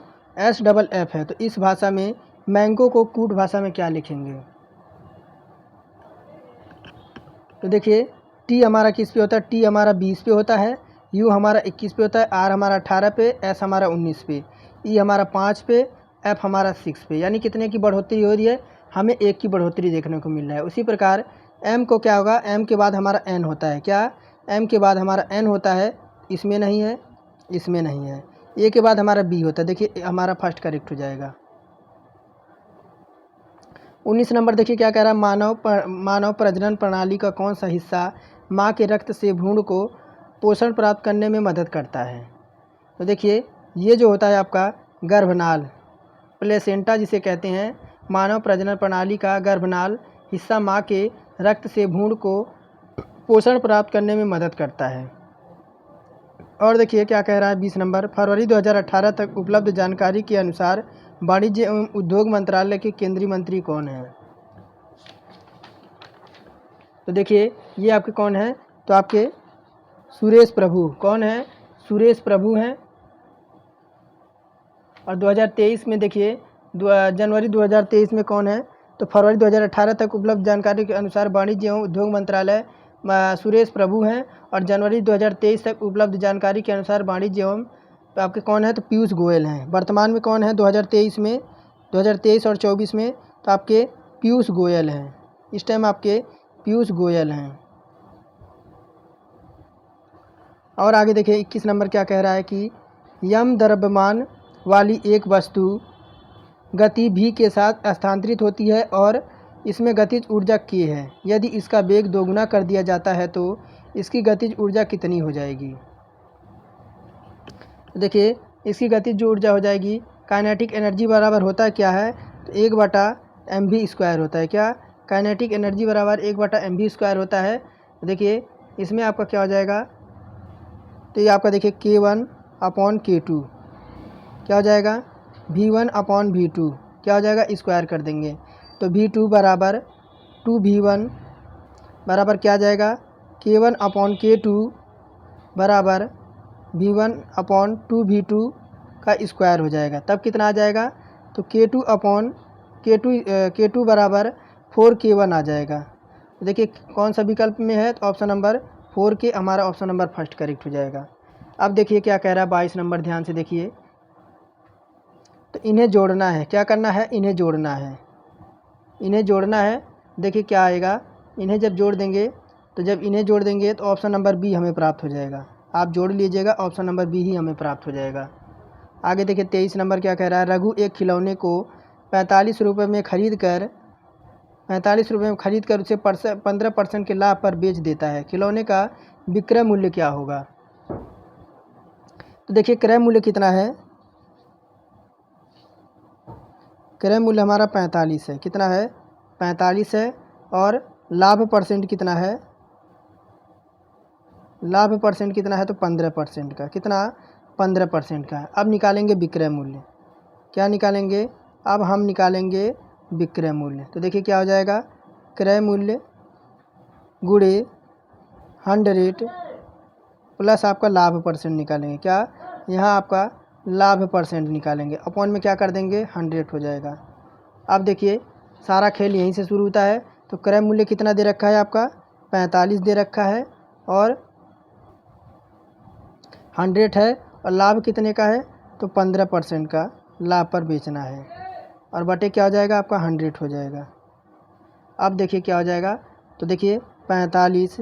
है, तो इस भाषा में मैंगो को कूट भाषा में क्या लिखेंगे। तो देखिए टी हमारा किस पे होता है, टी हमारा 20 पे होता है, यू हमारा 21 पे होता है, आर हमारा 18 पे, एस हमारा 19 पे, ई हमारा 5 पे, एफ हमारा 6 पे। यानी कितने की बढ़ोतरी हो रही है, हमें 1 की बढ़ोतरी देखने को मिल रहा है। उसी प्रकार एम को क्या होगा, एम के बाद हमारा एन होता है, क्या, एम के बाद हमारा एन होता है, इसमें नहीं है, इसमें नहीं है। ए के बाद हमारा बी होता है, देखिए हमारा फर्स्ट करेक्ट हो जाएगा। 19 नंबर देखिए क्या कह रहा है, मानव प्रजनन प्रणाली का कौन सा हिस्सा माँ के रक्त से भ्रूण को पोषण प्राप्त करने में मदद करता है। तो देखिए ये जो होता है आपका गर्भनाल, प्लेसेंटा जिसे कहते हैं, मानव प्रजनन प्रणाली का गर्भनाल हिस्सा माँ के रक्त से भ्रूण को पोषण प्राप्त करने में मदद करता है। और देखिए क्या कह रहा है 20 नंबर, फरवरी 2018 तक उपलब्ध जानकारी के अनुसार वाणिज्य एवं उद्योग मंत्रालय के केंद्रीय मंत्री कौन हैं। तो देखिए ये आपके कौन है, तो आपके सुरेश प्रभु, कौन है, सुरेश प्रभु हैं। और 2023 में देखिए जनवरी 2023 में कौन है, तो फरवरी 2018 तक उपलब्ध जानकारी के अनुसार वाणिज्य एवं उद्योग मंत्रालय सुरेश प्रभु हैं। और जनवरी 2023 तक उपलब्ध जानकारी के अनुसार वाणिज्य एवं तो आपके कौन है, तो पीयूष गोयल हैं। वर्तमान में कौन है 2023 में, 2023 और 24 में, तो आपके पीयूष गोयल हैं, इस टाइम आपके पीयूष गोयल हैं। और आगे देखिए 21 नंबर क्या कह रहा है कि यम द्रव्यमान वाली एक वस्तु गति v के साथ स्थानांतरित होती है और इसमें गतिज ऊर्जा k है। यदि इसका वेग दोगुना कर दिया जाता है तो इसकी गतिज ऊर्जा कितनी हो जाएगी। तो देखिए इसकी गतिज जो ऊर्जा हो जाएगी, काइनेटिक एनर्जी बराबर होता है क्या है, तो 1/mv² होता है, क्या, काइनेटिक एनर्जी बराबर 1/mv² होता है। तो देखिए इसमें आपका क्या हो जाएगा, तो ये आपका देखिए K1/K2 क्या हो जाएगा, V1/V2 क्या हो जाएगा, स्क्वायर कर देंगे, तो V2 बराबर 2V1 बराबर क्या आ जाएगा, K1/K2 बराबर V1/2V2 का स्क्वायर हो जाएगा। तब कितना आ जाएगा, तो K2 बराबर 4K1 आ जाएगा। तो देखिए कौन सा विकल्प में है, तो ऑप्शन नंबर 4K हमारा ऑप्शन नंबर फर्स्ट करेक्ट हो जाएगा। अब देखिए क्या कह रहा है 22 नंबर, ध्यान से देखिए, तो इन्हें जोड़ना है, क्या करना है, इन्हें जोड़ना है, इन्हें जोड़ना है। देखिए क्या आएगा, इन्हें जब जोड़ देंगे, तो जब इन्हें जोड़ देंगे तो ऑप्शन नंबर बी हमें प्राप्त हो जाएगा। आप जोड़ लीजिएगा, ऑप्शन नंबर बी ही हमें प्राप्त हो जाएगा। आगे देखिए 23 नंबर क्या कह रहा है, रघु एक खिलौने को 45 रुपये में खरीद कर उसे 15% के लाभ पर बेच देता है। खिलौने का विक्रय मूल्य क्या होगा? तो देखिए क्रय मूल्य कितना है, क्रय मूल्य हमारा 45 है। कितना है? 45 है। और लाभ परसेंट कितना है? लाभ परसेंट कितना है? तो 15% का। कितना? 15% का। अब निकालेंगे विक्रय मूल्य। क्या निकालेंगे? अब हम निकालेंगे विक्रय मूल्य। तो देखिए क्या हो जाएगा, क्रय मूल्य गुणे 100 प्लस आपका लाभ परसेंट निकालेंगे। क्या? यहाँ आपका लाभ परसेंट निकालेंगे, अपॉन में क्या कर देंगे, 100 हो जाएगा। अब देखिए सारा खेल यहीं से शुरू होता है। तो क्रय मूल्य कितना दे रखा है आपका? 45 दे रखा है और 100 है, और लाभ कितने का है? तो 15% का लाभ पर बेचना है, और बटे क्या हो जाएगा आपका? 100 हो जाएगा। अब देखिए क्या हो जाएगा, तो देखिए 45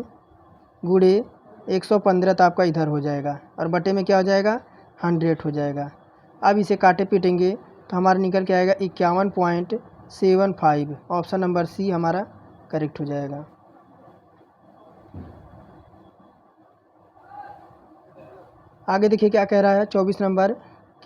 गुणे 115 तो आपका इधर हो जाएगा, और बटे में क्या हो जाएगा? 100 हो जाएगा। अब इसे काटे पीटेंगे तो हमारा निकल के आएगा 51.75। ऑप्शन नंबर सी हमारा करेक्ट हो जाएगा। आगे देखिए क्या कह रहा है, 24 नंबर,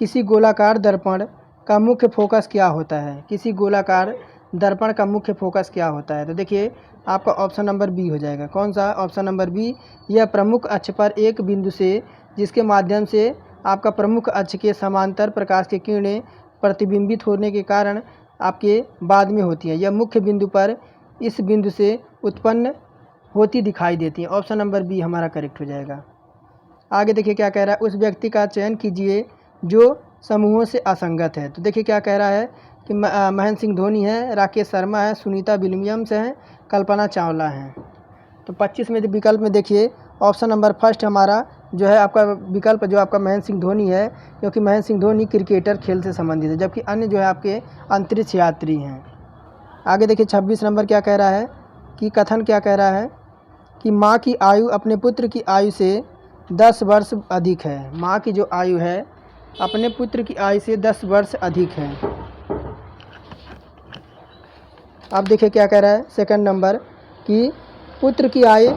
किसी गोलाकार दर्पण का मुख्य फोकस क्या होता है? किसी गोलाकार दर्पण का मुख्य फोकस क्या होता है? तो देखिए आपका ऑप्शन नंबर बी हो जाएगा। कौन सा? Option number B. यह प्रमुख अक्ष पर एक बिंदु से जिसके माध्यम से आपका प्रमुख अक्ष के समांतर प्रकाश की किरणें प्रतिबिंबित होने के कारण आपके बाद में होती है। यह मुख्य बिंदु पर इस बिंदु से उत्पन्न होती दिखाई देती है। ऑप्शन नंबर बी हमारा करेक्ट हो जाएगा। आगे देखिए क्या कह रहा है, उस व्यक्ति का चयन कीजिए जो समूहों से असंगत है। तो देखिए क्या कह रहा है कि महेंद्र सिंह धोनी है, राकेश शर्मा है, सुनीता विलियम्स हैं, कल्पना चावला हैं। तो 25 में विकल्प में देखिए ऑप्शन नंबर फर्स्ट हमारा जो है आपका विकल्प जो आपका महेंद्र सिंह धोनी है, क्योंकि महेंद्र सिंह धोनी क्रिकेटर खेल से संबंधित है, जबकि अन्य जो है आपके अंतरिक्ष यात्री हैं। आगे देखिए 26 नंबर क्या कह रहा है कि कथन क्या कह रहा है कि माँ की आयु अपने पुत्र की आयु से 10 वर्ष अधिक है। माँ की जो आयु है अपने पुत्र की आयु से 10 वर्ष अधिक है। अब देखिए क्या कह रहा है सेकंड नंबर कि पुत्र की आयु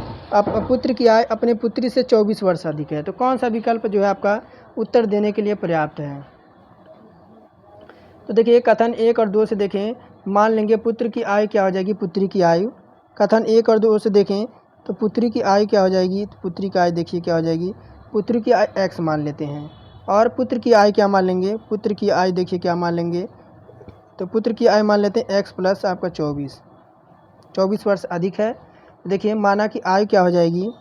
अपने पुत्री से 24 वर्ष अधिक है। तो कौन सा विकल्प जो है आपका उत्तर देने के लिए पर्याप्त है? तो देखिए कथन 1 और 2 से देखें, मान लेंगे पुत्र की आयु क्या हो जाएगी, पुत्री की आयु। कथन 1 और 2 से देखें तो पुत्री की आयु क्या हो जाएगी, तो पुत्री की आयु देखिए क्या हो जाएगी, पुत्र की आयु x मान लेते हैं, और पुत्र की आयु क्या मान लेंगे, पुत्र की आयु देखिए क्या मान लेंगे, तो पुत्र की आयु मान लेते हैं x प्लस आपका 24 वर्ष अधिक है। देखिए माना कि आयु क्या हो जाएगी,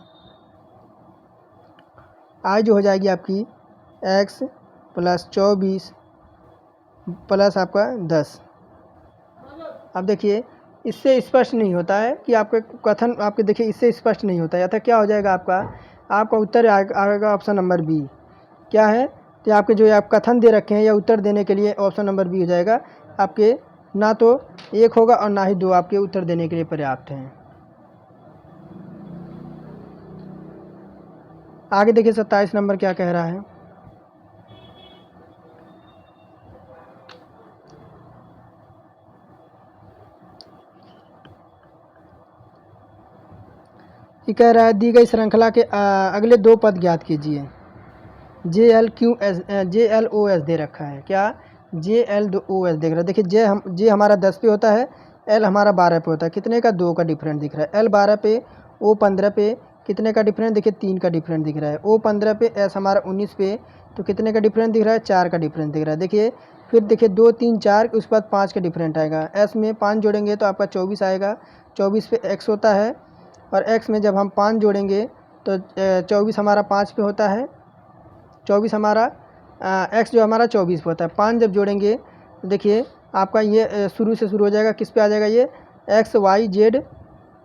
आयु जो हो जाएगी आपकी x प्लस 24 प्लस आपका 10। अब देखिए इससे स्पष्ट नहीं होता है कि आपका कथन, आपके देखिए इससे स्पष्ट नहीं होता है, अतः क्या हो जाएगा आपका उत्तर आएगा ऑप्शन नंबर बी। क्या है तो आपके जो आप कथन दे रखे हैं या उत्तर देने के लिए ऑप्शन नंबर बी हो जाएगा आपके, ना तो 1 होगा और ना ही 2 आपके उत्तर देने के लिए पर्याप्त हैं। आगे देखिए 27 नंबर क्या कह रहा है, ये कह रहा है दी गई श्रृंखला के अगले 2 पद ज्ञात कीजिए। JLOS दे रखा है। क्या? JLOS देख रहा है। देखिए जे हमारा 10 पे होता है, L हमारा 12 पे होता है। कितने का? 2 का डिफरेंट दिख रहा है। L 12 पे, O 15 पे, कितने का डिफरेंट? देखिए 3 का डिफरेंट दिख रहा है। O 15 पे, S हमारा 19 पे, तो कितने का डिफरेंट दिख रहा है? 4 का डिफरेंट दिख रहा है। देखिए फिर देखिए 2 3 4 उसके बाद 5 का डिफरेंट आएगा। S में 5 जोड़ेंगे तो आपका 24 आएगा। 24 पे x होता है, और x में जब हम 5 जोड़ेंगे तो 24 हमारा 5 पे होता है। 24 हमारा x जो हमारा 24 पे होता है। 5 जब जोड़ेंगे तो देखिए आपका ये शुरू से शुरू हो जाएगा, किस पे आ जाएगा ये,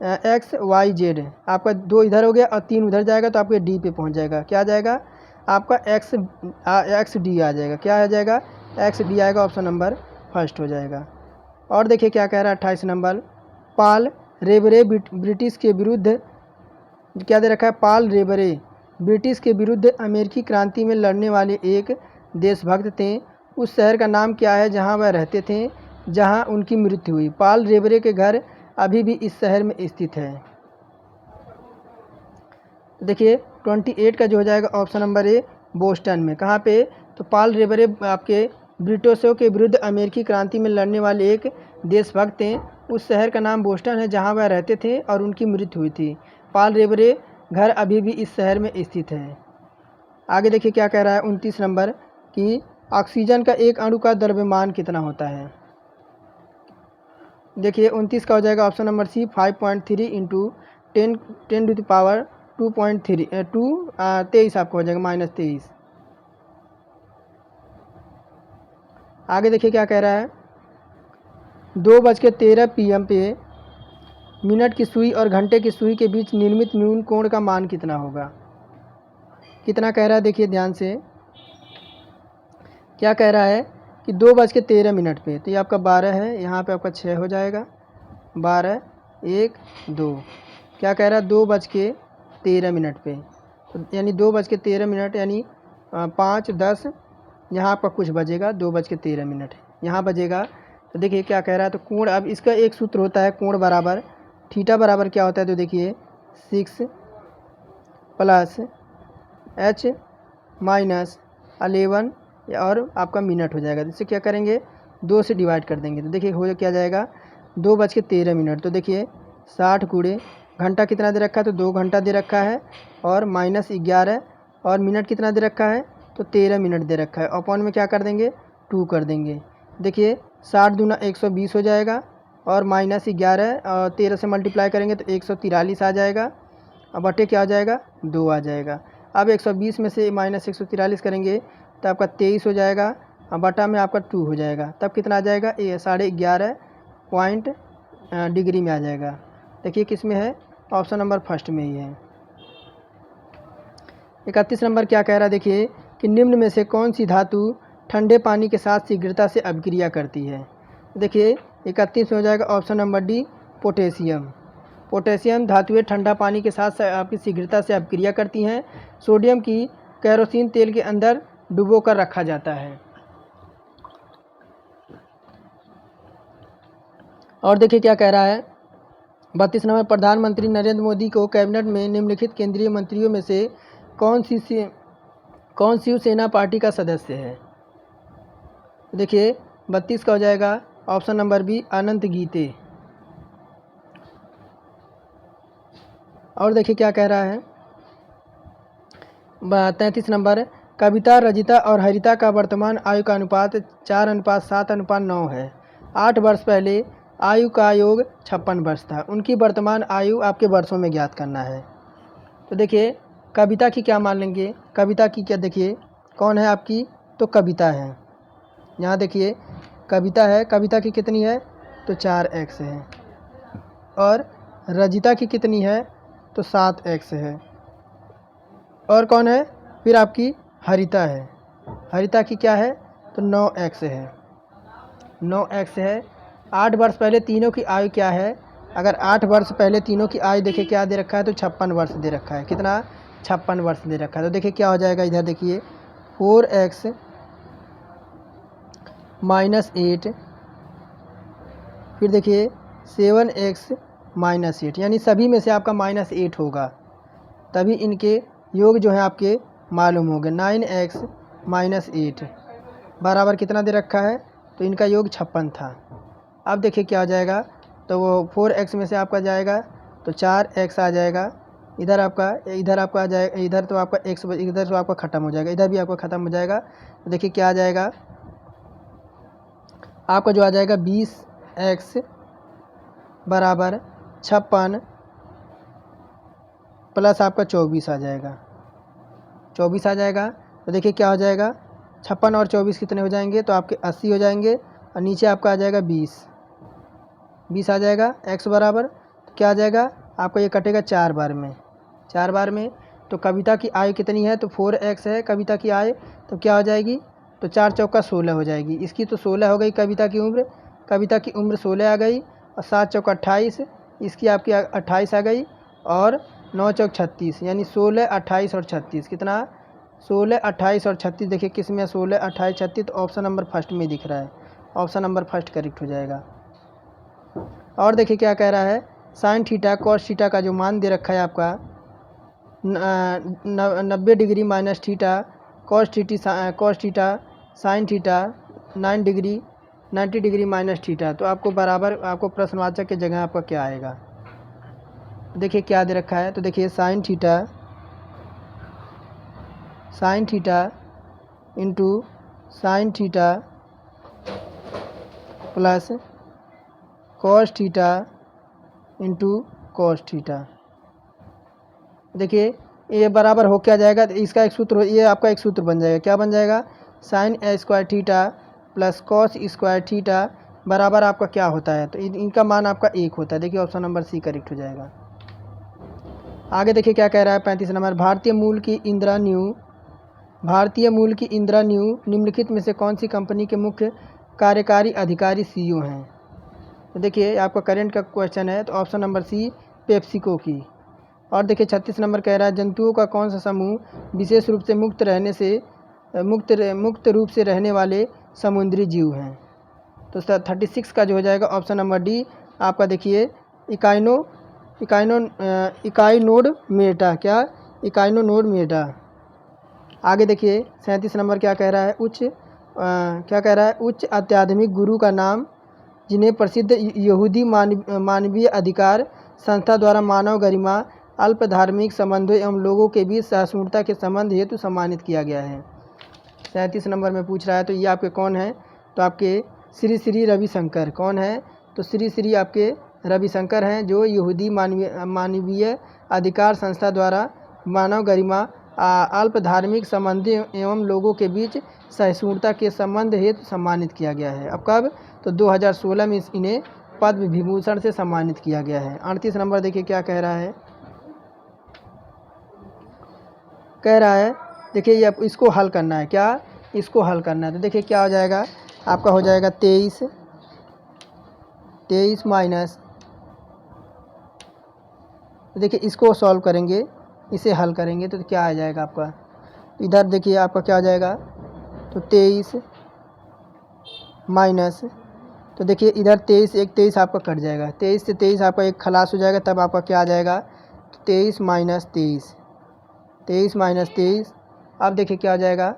XYZ आपका 2 इधर हो गया और 3 उधर जाएगा तो आपके D पे पहुंच जाएगा। क्या आ जाएगा आपका XD आ जाएगा। क्या आ जाएगा? XD आएगा। ऑप्शन नंबर फर्स्ट हो जाएगा। और देखिए क्या कह रहा है 28 नंबर, पाल रेबरे ब्रिटिश के विरुद्ध, क्या दे रखा है, पाल रेबरे ब्रिटिश के विरुद्ध अमेरिकी क्रांति में लड़ने वाले एक देशभक्त थे, उस शहर का नाम क्या है जहाँ वह रहते थे, जहाँ उनकी मृत्यु हुई। पॉल रेवरे के घर अभी भी इस शहर में स्थित है। देखिए 28 का जो हो जाएगा ऑप्शन नंबर ए, बोस्टन में। कहाँ पे? तो पॉल रेवरे आपके ब्रिटिशों के विरुद्ध अमेरिकी क्रांति में लड़ने वाले एक देशभक्त थे। उस शहर का नाम बोस्टन है जहाँ वह रहते थे और उनकी मृत्यु हुई थी। पॉल रेवरे घर अभी भी इस शहर में स्थित है। आगे देखिए क्या कह रहा है 29 नंबर कि ऑक्सीजन का एक अणु का द्रव्यमान कितना होता है। देखिए 29 का हो जाएगा option number C, 5.3 into 10 to the power 23 आपको हो जाएगा, -23। आगे देखिए क्या कह रहा है, 2:13 PM पे मिनट की सुई और घंटे की सुई के बीच निर्मित न्यून कोण का मान कितना होगा। कितना कह रहा है, देखिए ध्यान से क्या कह रहा है कि 2:13 पे, तो ये आपका 12 है, यहाँ पे आपका 6 हो जाएगा, 12, 1, 2। क्या कह रहा है 2:13 पे, तो यानी 2:13 यानी 5, 10, यहाँ आपका कुछ बजेगा, 2:13 यहाँ बजेगा। तो देखिए क्या कह रहा है, तो कोण, अब इसका एक सूत्र होता है कोण बराबर थीटा बराबर क्या होता है, तो देखिए 6 + h - 11 और आपका मिनट हो जाएगा। इससे क्या करेंगे, 2 से डिवाइड कर देंगे, तो देखिए हो क्या जाएगा 2:13। तो देखिए 60 गुणे घंटा कितना दे रखा है, तो 2 घंटा दे रखा है, और -11 और मिनट कितना दे रखा है, तो 13 मिनट दे रखा है। अपॉन में क्या कर देंगे, 2 कर देंगे। देखिए 60 दूना 120 हो जाएगा, और -11 और 13 से मल्टीप्लाई करेंगे तो 143 आ जाएगा, और बटे क्या आ जाएगा, 2 आ जाएगा। अब 120 में से -143 करेंगे तो आपका 23 हो जाएगा, और बटा में आपका 2 हो जाएगा, तब कितना आ जाएगा, ये 11.5 पॉइंट डिग्री में आ जाएगा। देखिए किस में है, ऑप्शन नंबर फर्स्ट में ही है। 31 नंबर क्या कह रहा है, देखिए कि निम्न में से कौन सी धातु ठंडे पानी के साथ शीघ्रता से अभिक्रिया करती है। देखिए 31 में हो जाएगा option number D, potassium. Potassium धातुएं ठंडा पानी के साथ आपकी शीघ्रता से अभिक्रिया करती हैं। सोडियम की केरोसिन तेल के अंदर डुबो कर रखा जाता है। और देखिए क्या कह रहा है 32 नंबर, प्रधानमंत्री नरेंद्र मोदी को कैबिनेट में निम्नलिखित केंद्रीय मंत्रियों में से कौन शिवसेना पार्टी का सदस्य है। देखिए 32 का हो जाएगा ऑप्शन नंबर बी, अनंत गीते। और देखिए क्या कह रहा है 33 नंबर, कविता, रजिता और हरिता का वर्तमान आयु का अनुपात 4:7:9 है। 8 वर्ष पहले आयु का योग 56 वर्ष था। उनकी वर्तमान आयु आपके वर्षों में ज्ञात करना है। तो देखिए कविता की क्या मान लेंगे, कविता की क्या, देखिए कौन है आपकी, तो कविता है। यहाँ देखिए कविता है, कविता की कितनी है, तो 4x है। और रजिता की कितनी है, तो 7x है। और कौन है, फिर आपकी हरिता है, हरिता की क्या है, तो 9x है, 9x है। 8 वर्ष पहले तीनों की आयु क्या है, अगर 8 वर्ष पहले तीनों की आयु देखिए क्या दे रखा है, तो 56 वर्ष दे रखा है। कितना, 56 वर्ष दे रखा है। तो देखिए क्या हो जाएगा, इधर देखिए 4x - 8, फिर देखिए 7x - 8, यानी सभी में से आपका -8 होगा, तभी इनके योग जो है आपके मालूम होंगे। 9x - 8 बराबर कितना दे रखा है, तो इनका योग 56 था। अब देखिए क्या हो जाएगा, तो वो 4x में से आपका जाएगा तो 4x आ जाएगा, इधर आपका आ जाएगा, इधर तो आपका x, इधर तो आपका ख़त्म हो जाएगा, इधर भी आपका ख़त्म हो जाएगा। तो देखिए क्या आ जाएगा, आपका जो आ जाएगा 20x बराबर 56 प्लस आपका 24 आ जाएगा, 24 आ जाएगा। तो देखिए क्या हो जाएगा, 56 और 24 कितने हो जाएंगे, तो आपके 80 हो जाएंगे, और नीचे आपका आ जाएगा 20 आ जाएगा। x बराबर तो क्या आ जाएगा, आपका ये कटेगा 4 बार में, 4 बार में। तो कविता की आयु कितनी है, तो 4x है कविता की आयु, तो क्या हो जाएगी, तो 4 चौका 16 हो जाएगी। इसकी तो 16 हो गई कविता की उम्र, 16 आ गई, और 7 चौका 28, इसकी आपकी 28 आ गई, और 9 चौक 36, यानी 16, 28 और 36 कितना 16, 28 और 36 देखिए किस में 16, 28, 36 तो ऑप्शन नंबर फर्स्ट में दिख रहा है। ऑप्शन नंबर फर्स्ट करेक्ट हो जाएगा। और देखिए क्या कह रहा है, साइन थीटा कॉस थीटा का जो मान दे रखा है आपका 90 degree minus theta cos theta sine theta 90 degree minus theta, तो आपको बराबर आपको प्रश्नवाचक की जगह आपका क्या आएगा। देखिए क्या दे रखा है, तो देखिए sine theta into sine theta plus cos theta into cos theta. देखिए ये बराबर हो क्या जाएगा, तो इसका एक सूत्र, ये आपका एक सूत्र बन जाएगा। क्या बन जाएगा, sine A square theta plus cos square theta बराबर आपका क्या होता है, तो इनका मान आपका 1 होता है। देखिए ऑप्शन नंबर सी करेक्ट हो जाएगा। आगे देखिए क्या कह रहा है 35 नंबर, भारतीय मूल की इंदिरा न्यू निम्नलिखित में से कौन सी कंपनी के मुख्य कार्यकारी अधिकारी सीईओ हैं। तो देखिए आपका करंट का क्वेश्चन है, तो ऑप्शन नंबर सी पेप्सिको की। और देखिए 36 नंबर कह रहा है, जंतुओं का कौन सा समूह विशेष रूप से मुक्त रूप से रहने वाले समुद्री जीव हैं। तो 36 का जो हो जाएगा ऑप्शन नंबर डी आपका। देखिए इकाइनोड मेटा, क्या इकाइनोड मेटा। आगे देखिए 37 नंबर क्या कह रहा है, उच्च अत्याधुनिक गुरु का नाम जिन्हें प्रसिद्ध यहूदी मानवीय अधिकार संस्था द्वारा मानव गरिमा अल्प धार्मिक संबंधों एवं लोगों के बीच सहिष्णुता के संबंध हेतु सम्मानित किया गया है। 37 नंबर में पूछ रहा है, तो ये आपके कौन है, तो आपके श्री श्री रविशंकर। कौन है, तो श्री श्री आपके रविशंकर हैं, जो यहूदी मानवीय अधिकार संस्था द्वारा मानव गरिमा अल्प धार्मिक संबंधों एवं लोगों के बीच सहिष्णुता के संबंध हेतु सम्मानित किया गया है। अब कब, तो 2016 में इन्हें पद्म विभूषण से सम्मानित किया गया है। 38 नंबर देखिए क्या कह रहा है, देखिए ये इसको हल करना है। क्या, इसको हल करना है, तो देखिए क्या हो जाएगा आपका, हो जाएगा 23 माइनस, तो देखिए इसको सॉल्व करेंगे, इसे हल करेंगे तो क्या आ जाएगा आपका, इधर देखिए आपका क्या आ जाएगा, तो 23 माइनस, तो देखिए इधर 23 आपका कट जाएगा, 23 से 23 आपका एक खलास हो जाएगा, तब आपका क्या आ जाएगा, तो 23 माइनस 23। अब देखिए क्या आ जाएगा,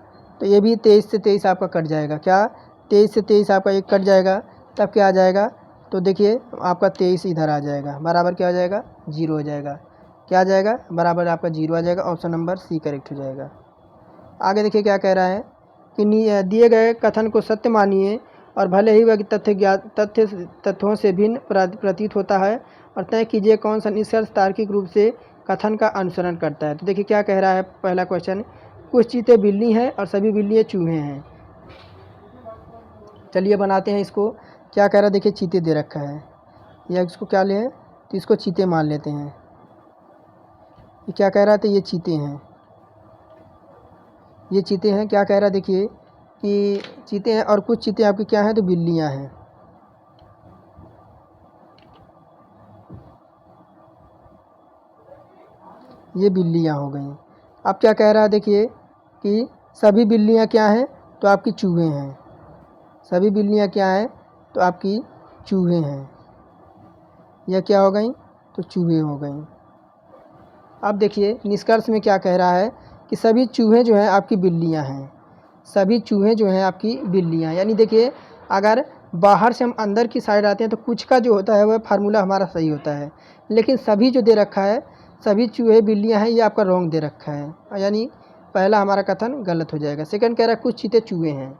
तो ये भी 23 से 23 आपका कट जाएगा। क्या, 23 से 23 आपका एक कट जाएगा, तब क्या आ जाएगा, तो देखिए आपका 23 इधर आ जाएगा, बराबर क्या हो जाएगा, 0 हो जाएगा। क्या आ जाएगा, बराबर आपका 0 आ जाएगा। ऑप्शन नंबर सी करेक्ट हो जाएगा। आगे देखिए क्या कह रहा है कि दिए गए कथन को सत्य मानिए और भले ही वह तथ्यों से भिन्न प्रतीत होता है, और तय कीजिए कौन सा निष्कर्ष तार्किक रूप से कथन का अनुसरण करता है। तो देखिए क्या कह रहा है, पहला क्वेश्चन, कुछ चीतें बिल्ली हैं और सभी बिल्लियाँ चूहे हैं। चलिए बनाते हैं इसको। क्या कह रहा है, देखिए चीते दे रखा है, या इसको क्या लें, तो इसको चीते मान लेते हैं। ये क्या कह रहा है, तो ये चीते हैं, क्या कह रहा है, देखिए कि चीते हैं और कुछ चीते आपकी क्या हैं, तो बिल्लियां हैं। ये बिल्लियां हो गई। अब क्या कह रहा है, देखिए कि सभी बिल्लियां क्या हैं, तो आपकी चूहे हैं। सभी बिल्लियां क्या हैं, तो आपकी चूहे हैं। यह क्या हो गई, तो चूहे हो गई। अब देखिए निष्कर्ष में क्या कह रहा है कि सभी चूहे जो हैं आपकी बिल्लियां हैं। सभी चूहे जो हैं आपकी बिल्लियां, यानी देखिए अगर बाहर से हम अंदर की साइड आते हैं तो कुछ का जो होता है वह फार्मूला हमारा सही होता है, लेकिन सभी जो दे रखा है सभी चूहे बिल्लियां हैं, ये आपका रॉन्ग दे रखा है, यानी पहला हमारा कथन गलत हो जाएगा। सेकंड कह रहा है कुछ चीते चूहे हैं,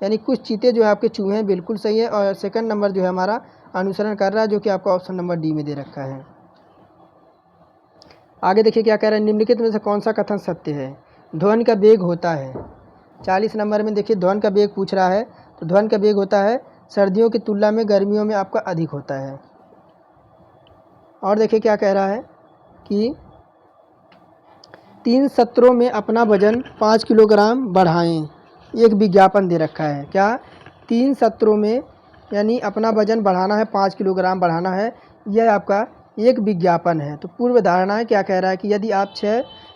यानी कुछ चीते जो है आपके चूहे हैं, बिल्कुल सही है। और सेकंड नंबर जो है हमारा अनुसरण कर रहा है, जो कि आपका ऑप्शन नंबर डी में दे रखा है। आगे देखिए क्या कह रहा है, निम्नलिखित में से कौन सा कथन सत्य है। ध्वनि का वेग होता है, 40 नंबर में देखिए ध्वनि का वेग पूछ रहा है, तो ध्वनि का वेग होता है सर्दियों की तुलना में गर्मियों में आपका अधिक होता है। और देखिए क्या कह रहा है कि 3 सत्रों में अपना वजन 5 किलोग्राम बढ़ाएं, एक विज्ञापन दे रखा है। क्या, 3 सत्रों में यानी अपना वजन बढ़ाना है, 5 किलोग्राम बढ़ाना है, यह आपका एक विज्ञापन है। तो पूर्व धारणा क्या कह रहा है कि यदि आप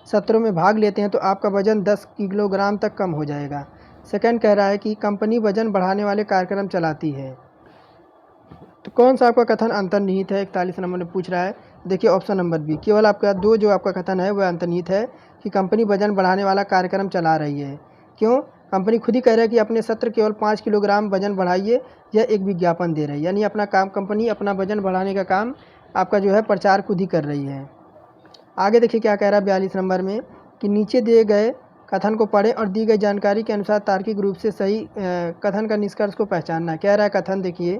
सत्रों में भाग लेते हैं तो आपका वजन 10 किलोग्राम तक कम हो जाएगा। सेकंड कह रहा है कि कंपनी वजन बढ़ाने वाले कार्यक्रम चलाती है, तो कौन सा आपका कथन अंतर्निहित है? 41 नंबर में पूछ रहा है। देखिए ऑप्शन नंबर बी, केवल आपका दो जो आपका कथन है वह अंतर्निहित है कि कंपनी वजन बढ़ाने वाला कार्यक्रम चला रही है। क्यों? कंपनी खुद ही कह रहा है कि अपने सत्र केवल 5 किलोग्राम वजन बढ़ाइए, यह एक विज्ञापन दे रही है, यानी अपना काम, कंपनी अपना वजन बढ़ाने का काम आपका जो है प्रचार खुद ही कर रही है। आगे देखिए क्या कह रहा है 42 नंबर में कि नीचे दिए गए कथन को पढ़ें और दी गई जानकारी के अनुसार तार्किक रूप से सही कथन का निष्कर्ष को पहचानना है। कह रहा है कथन, देखिए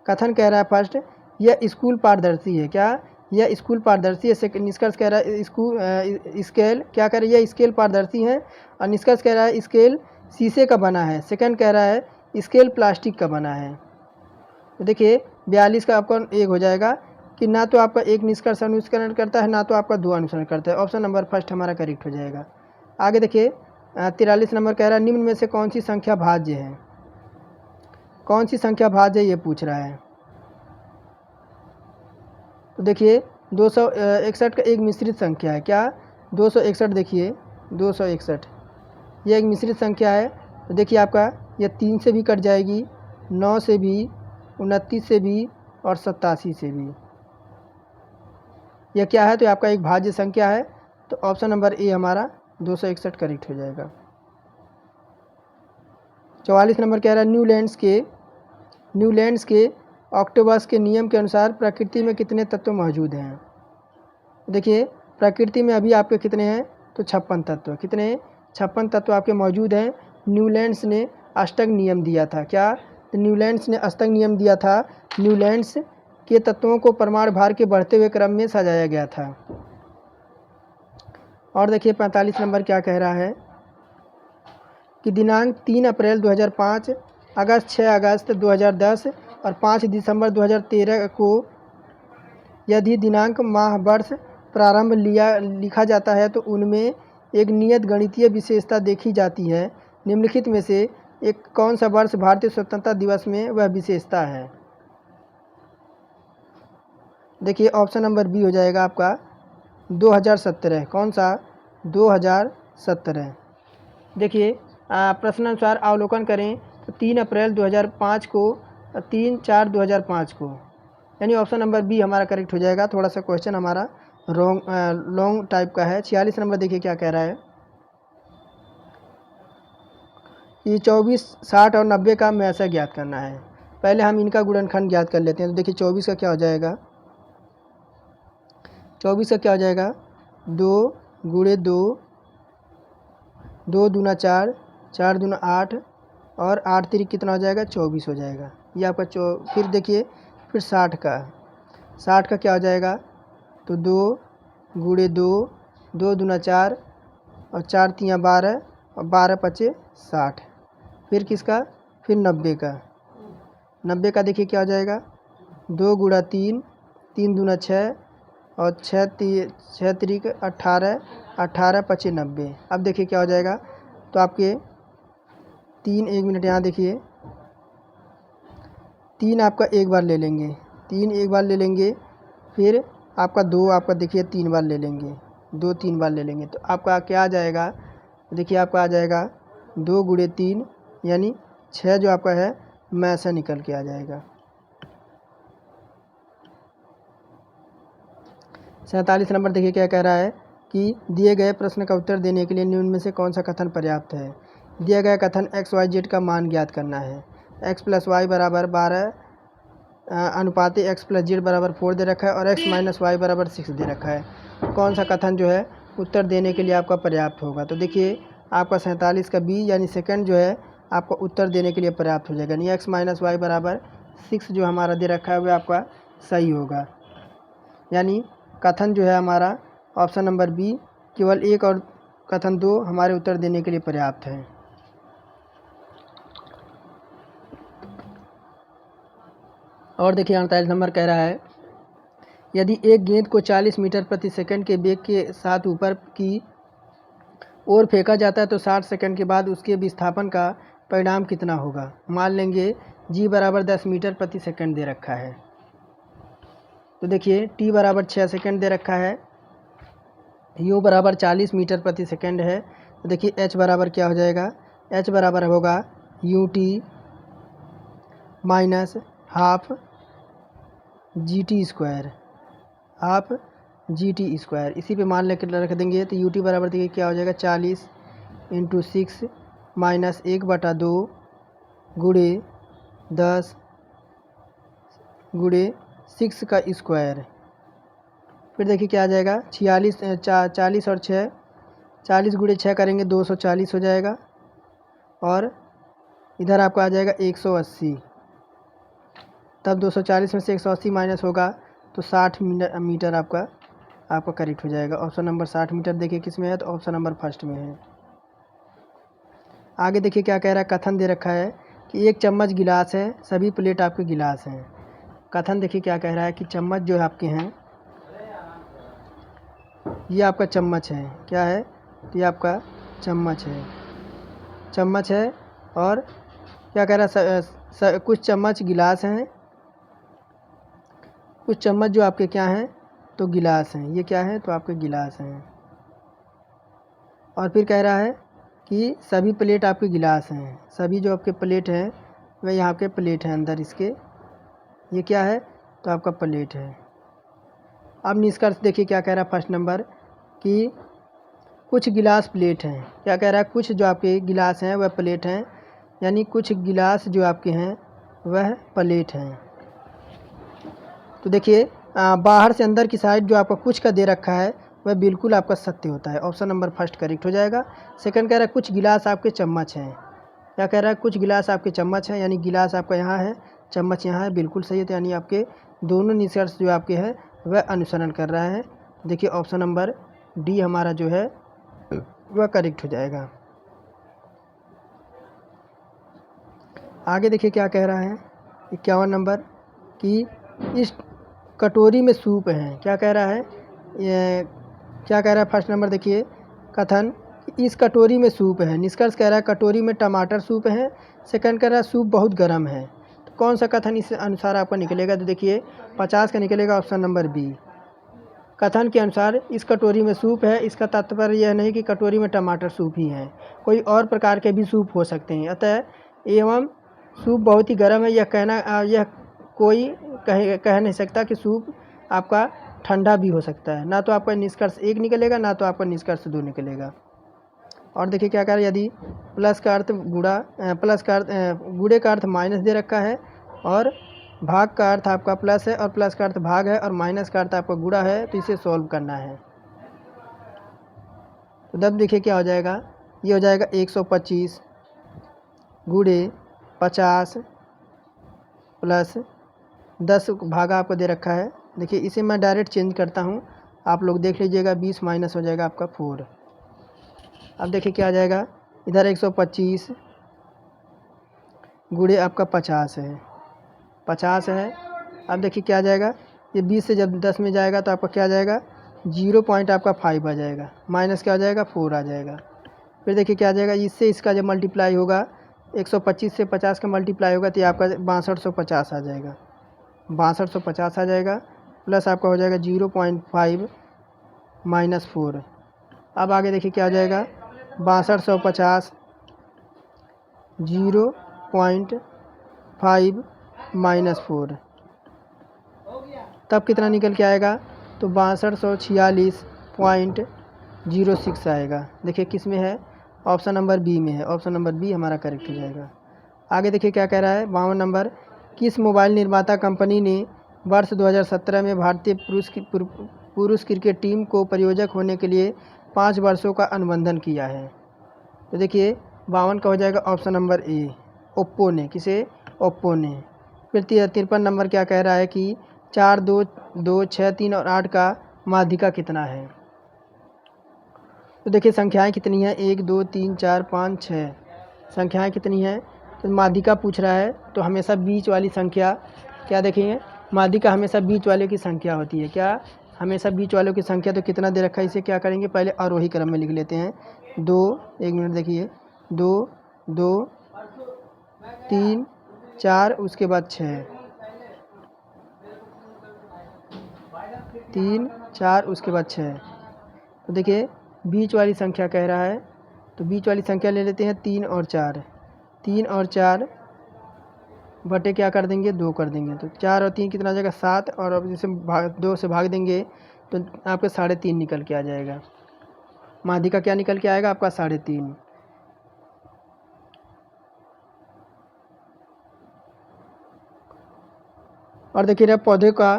कथन कह रहा है फर्स्ट, यह स्कूल पारदर्शी है। क्या? यह स्कूल पारदर्शी है। निष्कर्ष कह रहा है स्कूल स्केल, क्या कह रहा है? यह स्केल पारदर्शी है। और निष्कर्ष कह रहा है स्केल शीशे का बना है। सेकंड कह रहा है स्केल प्लास्टिक का बना है। तो देखिए 42 का आपका एक हो जाएगा कि ना तो आपका एक निष्कर्ष अनुसरण करता है, ना तो आपका दो अनुसरण करता है। ऑप्शन नंबर फर्स्ट हमारा करेक्ट हो जाएगा। आगे देखिए 43 नंबर कह रहा है निम्न में से कौन सी संख्या भाज्य है? कौन सी संख्या भाज्य ये पूछ रहा है। तो देखिए 261 का एक मिश्रित संख्या है। क्या? 261, देखिए 261 यह एक मिश्रित संख्या है। तो देखिए आपका यह 3 से भी कट जाएगी, 9 से भी, 29 से भी और 87 से भी। यह क्या है? तो आपका एक भाज्य संख्या है। तो ऑप्शन नंबर ए हमारा 261 करेक्ट हो जाएगा। 44 नंबर कह रहा है न्यूलैंड्स के ऑक्टोबस के नियम के अनुसार प्रकृति में कितने तत्व मौजूद हैं? देखिए प्रकृति में अभी आपके कितने हैं? तो 56 तत्व। कितने? 56 तत्व आपके मौजूद हैं। न्यूलैंड्स ने अष्टक नियम दिया था। क्या? तो न्यूलैंड्स ने अष्टक नियम दिया था। न्यूलैंड्स के तत्वों को परमाणु भार के बढ़ते हुए क्रम में सजाया गया था। और देखिए 45 नंबर क्या कह रहा है कि दिनांक 3 अप्रैल 2005, अगस्त 6 अगस्त 2010 और 5 दिसंबर 2013 को यदि दिनांक, माह, वर्ष, प्रारंभ लिखा जाता है तो उनमें एक नियत गणितीय विशेषता देखी जाती है। निम्नलिखित में से एक कौन सा वर्ष भारतीय स्वतंत्रता दिवस में वह विशेषता है? देखिए ऑप्शन नंबर बी हो जाएगा आपका 2017। कौन सा? 2017। देखिए प्रश्नानुसार अवलोकन करें तो 3 अप्रैल 2005 को, 3/4/2005 को, यानी ऑप्शन नंबर बी हमारा करेक्ट हो जाएगा। थोड़ा सा क्वेश्चन हमारा लॉन्ग टाइप का है। 46 नंबर देखिए क्या कह रहा है ये 24, 60 और 90 का मैसा ज्ञात करना है। पहले हम इनका गुणनखंड ज्ञात कर लेते हैं। तो देखिए 24 का क्या हो जाएगा? 24 का क्या हो जाएगा? 2 गुणे 2, 2 दूना 4, 4 दूना 8 और 8 तिरिक कितना हो जाएगा? 24 हो जाएगा। ये आपका फिर देखिए फिर 60 का क्या हो जाएगा? तो 2 गुणे 2, 2 दूना 4 और 4 तियाँ 12 और 12 पचे 60। फिर किसका? फिर 90 का देखिए क्या हो जाएगा? 2 गुणा 3, 3 दूना 6 और 6 तिरिक 18, 18 पचे 90। अब देखिए क्या हो जाएगा? तो आपके 3, 1 मिनट यहाँ देखिए, 3 आपका एक बार ले लेंगे, 3 एक बार ले लेंगे, फिर आपका 2 आपका देखिए 3 बार ले लेंगे, 2 3 बार ले लेंगे। तो आपका क्या आ जाएगा? देखिए आपका आ जाएगा 2 गुणे 3 यानी 6 जो आपका है मैसा निकल के आ जाएगा। 47 नंबर देखिए क्या कह रहा है कि दिए गए प्रश्न का उत्तर देने के लिए निम्न में से कौन सा कथन पर्याप्त है? दिया गया कथन XYZ का मान ज्ञात करना है। x + y बराबर 12 अनुपात x + z बराबर 4 दे रखा है और x - y बराबर 6 दे रखा है। कौन सा कथन जो है उत्तर देने के लिए आपका पर्याप्त होगा? तो देखिए आपका 47 का बी यानी सेकंड जो है आपको उत्तर देने के लिए पर्याप्त हो जाएगा। यानी x - y बराबर 6 जो हमारा दे रखा है वह आपका सही होगा। यानी कथन जो है हमारा ऑप्शन नंबर बी, केवल एक और कथन 2 हमारे उत्तर देने के लिए पर्याप्त है। और देखिए 48 नंबर कह रहा है यदि एक गेंद को 40 मीटर प्रति सेकंड के वेग के साथ ऊपर की ओर फेंका जाता है तो 60 सेकंड के बाद उसके विस्थापन का परिणाम कितना होगा? मान लेंगे g बराबर 10 मीटर प्रति सेकंड दे रखा है। तो देखिए t बराबर 6 सेकंड दे रखा है u बराबर 40 मीटर प्रति सेकेंड है, तो देखिए h बराबर क्या हो जाएगा, h बराबर होगा ut minus half GT², half GT²। इसी पे मान लेकर रख देंगे तो ut बराबर देखिए क्या हो जाएगा, 40 × 6 माइनस 1/2 गुणे 10 गुणे 6 का स्क्वायर। फिर देखिए क्या आ जाएगा, 40 और 6, 40 गुणे 6 करेंगे 240 हो जाएगा, और इधर आपको आ जाएगा 180। तब 240 में से 180 माइनस होगा तो 60 मीटर आपका करेक्ट हो जाएगा। ऑप्शन नंबर 60 मीटर देखिए किस में है, तो ऑप्शन नंबर फर्स्ट में है। आगे देखिए क्या कह रहा है, कथन दे रखा है कि एक चम्मच गिलास है, सभी प्लेट आपके गिलास हैं। कथन देखिए क्या कह रहा है कि चम्मच जो आपके हैं, ये आपका चम्मच है, क्या है, तो ये आपका चम्मच है, चम्मच है। और क्या कह रहा है, कुछ चम्मच गिलास हैं, कुछ चम्मच जो आपके क्या हैं, तो गिलास हैं, ये क्या है, तो आपके गिलास हैं। और फिर कह रहा है कि सभी प्लेट आपके गिलास हैं, सभी जो आपके प्लेट हैं वह यहाँ के प्लेट हैं अंदर इसके, ये क्या है, तो आपका प्लेट है। अब निष्कर्ष देखिए क्या कह रहा है, फर्स्ट नंबर कि कुछ गिलास प्लेट हैं, क्या कह रहा है, कुछ जो आपके गिलास हैं वह प्लेट हैं, यानी कुछ गिलास जो आपके हैं वह प्लेट हैं। तो देखिए बाहर से अंदर की साइड जो आपका कुछ का दे रखा है वह बिल्कुल आपका सत्य होता है, ऑप्शन नंबर फर्स्ट करेक्ट हो जाएगा। सेकंड कह रहा है कुछ गिलास आपके चम्मच हैं, क्या कह रहा है, कुछ गिलास आपके चम्मच हैं, यानी गिलास आपका यहाँ है, चम्मच यहाँ है, बिल्कुल सही है। तो यानी आपके दोनों निष्कर्ष जो आपके हैं वह अनुसरण कर रहा है। देखिए ऑप्शन नंबर डी हमारा जो है वह करेक्ट हो जाएगा। आगे देखिए क्या कह रहा है, 51 नंबर कि इस कटोरी में सूप है, क्या कह रहा है, ये क्या कह रहा है, फर्स्ट नंबर देखिए कथन, इस कटोरी में सूप है। निष्कर्ष कह रहा है कटोरी में टमाटर सूप है। सेकंड कह रहा है सूप बहुत गर्म है। तो कौन सा कथन इस अनुसार आपका निकलेगा, तो देखिए 50 का निकलेगा ऑप्शन नंबर बी। कथन के अनुसार इस कटोरी में सूप है, इसका तात्पर्य यह नहीं कि कटोरी में टमाटर सूप ही है, कोई और प्रकार के भी सूप हो सकते हैं। अतः एवं सूप बहुत ही गर्म है, यह कोई कह नहीं सकता कि सूप आपका ठंडा भी हो सकता है। ना तो आपका निष्कर्ष 1 निकलेगा, ना तो आपका निष्कर्ष 2 निकलेगा। और देखिए क्या कह रहा है, यदि प्लस का अर्थ गुणा, प्लस का अर्थ गुणे का अर्थ माइनस दे रखा है, और भाग का अर्थ आपका प्लस है, और प्लस का अर्थ भाग है, और माइनस का अर्थ आपका गुणा है, तो इसे सॉल्व करना है। तो तब देखिए क्या हो जाएगा, ये हो जाएगा 125 गुणे 50 प्लस 10 भागा आपको दे रखा है। देखिए इसे मैं डायरेक्ट चेंज करता हूँ, आप लोग देख लीजिएगा, 20 माइनस हो जाएगा आपका 4। अब देखिए क्या आ जाएगा, इधर 125 गुणे आपका 50 है, 50 है। अब देखिए क्या आ जाएगा, ये 20 से जब 10 में जाएगा तो आपका क्या आ जाएगा, 0 पॉइंट आपका 5 आ जाएगा, माइनस क्या आ जाएगा, 4 आ जाएगा। फिर देखिए क्या आ जाएगा, इससे इसका जब मल्टीप्लाई होगा, 125 से 50 का मल्टीप्लाई होगा तो ये आपका 6250 आ जाएगा, 6250 आ जाएगा। प्लस आपका हो जाएगा 0.5 माइनस 4। अब आगे देखिए क्या हो जाएगा, 6250 0.5 माइनस 4, तब कितना निकल के आएगा, तो 6246.06 आएगा। देखिए किस में है, ऑप्शन नंबर बी में है, ऑप्शन नंबर बी हमारा करेक्ट हो जाएगा। आगे देखिए क्या कह रहा है, 52 नंबर, किस मोबाइल निर्माता कंपनी ने वर्ष 2017 में भारतीय पुरुष क्रिकेट टीम को प्रायोजक होने के लिए 5 वर्षों का अनुबंधन किया है। तो देखिए 52 का हो जाएगा ऑप्शन नंबर ए, ओप्पो ने, किसे, ओप्पो ने। फिर 53 नंबर क्या कह रहा है कि 4, 2, 2, 6, 3 और 8 का माध्यिका कितना है। तो देखिए संख्याएं कितनी हैं, 1, 2, 3, 4, 5, 6 संख्याएं कितनी हैं, तो माध्यिका पूछ रहा है, तो हमेशा बीच वाली संख्या, क्या देखेंगे, माध्यिका हमेशा बीच वाले की संख्या होती है, क्या, हमेशा बीच वालों की संख्या। तो कितना दे रखा है, इसे क्या करेंगे, पहले आरोही क्रम में लिख लेते हैं। 2, 1 मिनट देखिए, 2, 2, 3, 4, उसके बाद 6, 3, 4, उसके बाद 6। तो देखिए बीच वाली संख्या कह रहा है, तो बीच वाली संख्या ले लेते हैं 3 और 4। 3 और 4 बटे क्या कर देंगे 2 कर देंगे, तो 4 और 3 कितना आ जाएगा 7, और अब इसे 2 से भाग देंगे तो आपका 3.5 निकल के आ जाएगा। माध्य का क्या निकल के आएगा आपका 3.5। और देखिए ना पौधे का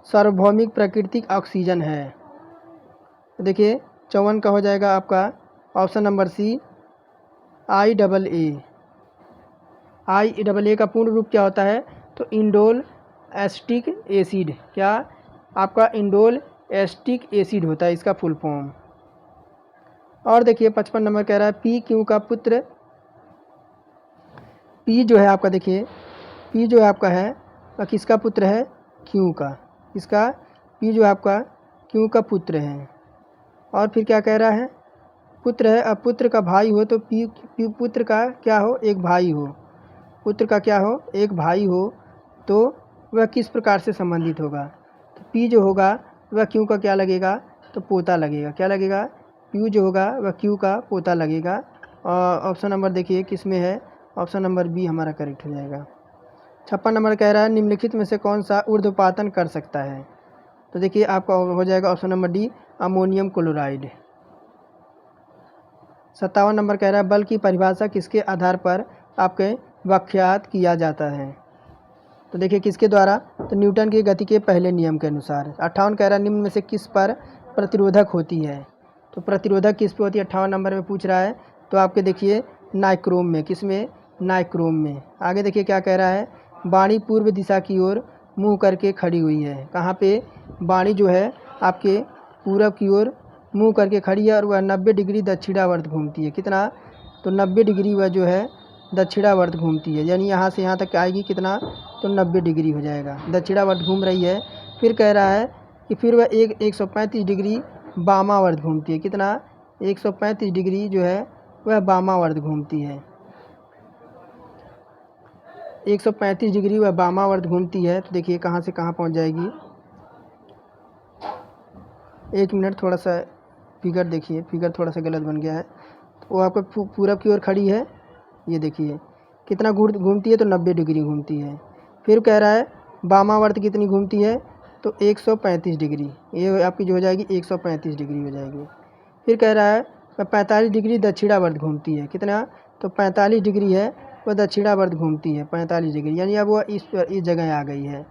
सार्वभौमिक प्राकृतिक ऑक्सीजन है। देखिए 54 का हो जाएगा आपका option number C IAA। IAA का पूर्ण रूप क्या होता है, तो इंडोल एस्टिक एसिड, क्या आपका इंडोल एस्टिक एसिड होता है इसका फुल फॉर्म। और देखिए 55 नंबर कह रहा है पी क्यू का पुत्र, पी जो है आपका, देखिए पी जो है आपका है वह किसका पुत्र है, क्यू का, इसका पी जो है आपका क्यू का पुत्र है। और फिर क्या कह रहा है, पुत्र है, अब पुत्र का भाई हो तो पी पुत्र का क्या हो, एक भाई हो, पुत्र का क्या हो, एक भाई हो, तो वह किस प्रकार से संबंधित होगा, तो पी जो होगा वह क्यू का क्या लगेगा, तो पोता लगेगा, क्या लगेगा, पी जो होगा वह क्यू का पोता लगेगा। और ऑप्शन नंबर देखिए किस में है, ऑप्शन नंबर बी हमारा करेक्ट हो जाएगा। 56 नंबर कह रहा है निम्नलिखित में से कौन सा ऊर्ध्वपातन कर सकता है, तो देखिए आपका हो जाएगा option number D ammonium chloride. 57 number कह रहा है बल की परिभाषा किसके आधार पर आपके व्याख्यात किया जाता है, तो देखिए किसके द्वारा, तो न्यूटन की गति के पहले नियम के अनुसार। 58 कह रहा है निम्न में से किस पर प्रतिरोधक होती है, तो प्रतिरोधक किस पे होती है 58 नंबर में पूछ रहा है, तो आपके देखिए नाइक्रोम में, किस में, नाइक्रोम में। आगे देखिए क्या कह रहा है, वाणी पूर्व दिशा की ओर मुँह करके खड़ी हुई है, कहाँ पे, वाणी जो है आपके पूरब की ओर मुँह करके खड़ी है और वह 90 डिग्री दक्षिणावर्त घूमती है, कितना, तो 90 डिग्री वह जो है दक्षिणावर्त घूमती है, यानी यहाँ से यहाँ तक आएगी कितना, तो 90 डिग्री हो जाएगा, दक्षिणावर्त घूम रही है। फिर कह रहा है कि फिर वह 135 डिग्री वामावर्त घूमती है, कितना, 135 डिग्री जो है वह वामावर्त घूमती है, 135 डिग्री वह वामावर्त घूमती है। तो देखिए कहाँ से कहाँ पहुँच जाएगी, 1 मिनट, थोड़ा सा फिगर देखिए, फिगर थोड़ा सा गलत बन गया है, तो वो आपको पूरब की ओर खड़ी है, ये देखिए कितना घूमती है, तो 90 डिग्री घूमती है। फिर कह रहा है वामावर्त कितनी घूमती है, तो 135 डिग्री, ये आपकी जो हो जाएगी 135 डिग्री हो जाएगी। फिर कह रहा है 45 डिग्री दक्षिणावर्त घूमती है, कितना, तो 45 डिग्री है वह दक्षिणावर्त घूमती है, 45 डिग्री, यानी अब वह इस जगह आ गई है।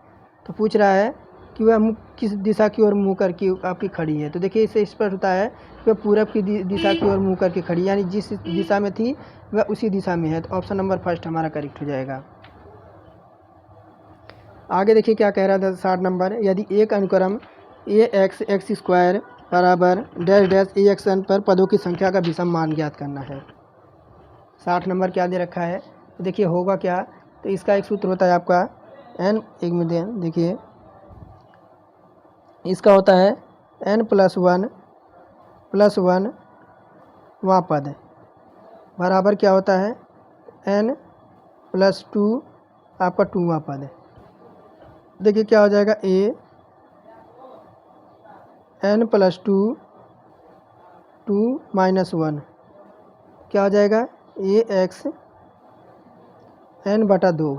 तो पूछ रहा है कि वह किस दिशा की ओर मुँह करके आपकी खड़ी है, तो देखिए इससे स्पष्ट होता है कि वह पूरब की दिशा की ओर मुँह करके खड़ी, यानी जिस दिशा में थी वह उसी दिशा में है, तो ऑप्शन नंबर फर्स्ट हमारा करेक्ट हो जाएगा। आगे देखिए क्या कह रहा था 60 नंबर, यदि एक अनुक्रम AX स्क्वायर बराबर डैश डैश AXN पर पदों की संख्या का विषम मान ज्ञात करना है। 60 नंबर क्या दे रखा है, तो देखिए होगा क्या, तो इसका एक सूत्र होता है आपका n, एक मिनट देखिए, इसका होता है n+1 वां पद बराबर क्या होता है n+2 आपका 2वां पद। देखिए क्या हो जाएगा, a n+2 2 - 1 क्या हो जाएगा AX n/2।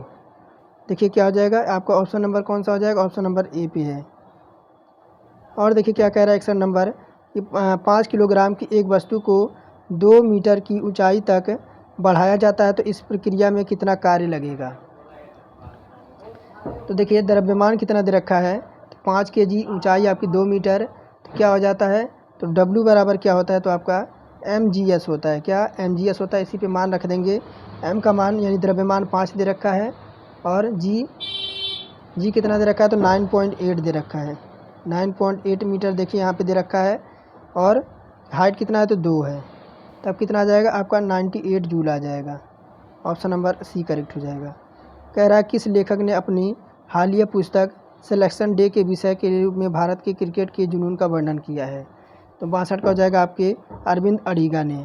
देखिए क्या हो जाएगा आपका ऑप्शन नंबर कौन सा हो जाएगा, ऑप्शन नंबर ए पे है। और देखिए क्या कह रहा है एक्शन नंबर कि 5 किलोग्राम की एक वस्तु को 2 मीटर की ऊंचाई तक बढ़ाया जाता है, तो इस प्रक्रिया में कितना कार्य लगेगा। तो देखिए द्रव्यमान कितना दे रखा है, तो 5 kg, ऊंचाई आपकी 2 मीटर, तो क्या हो जाता है, तो W बराबर क्या होता है, तो आपका mgs होता है, क्या mgs होता है, इसी पे मान रख देंगे, m का मान यानी द्रव्यमान 5 दे रखा है, और g कितना दे रखा है, तो 9.8 दे रखा है, 9.8 मीटर देखिए यहाँ पे दे रखा है, और हाइट कितना है, तो 2 है, तब कितना आ जाएगा आपका 98 जूल आ जाएगा, ऑप्शन नंबर सी करेक्ट हो जाएगा। कह रहा है किस लेखक ने अपनी हालिया पुस्तक सिलेक्शन डे के विषय के रूप में भारत के क्रिकेट के जुनून का वर्णन किया है, तो 62 का हो जाएगा आपके अरविंद अडिगा ने।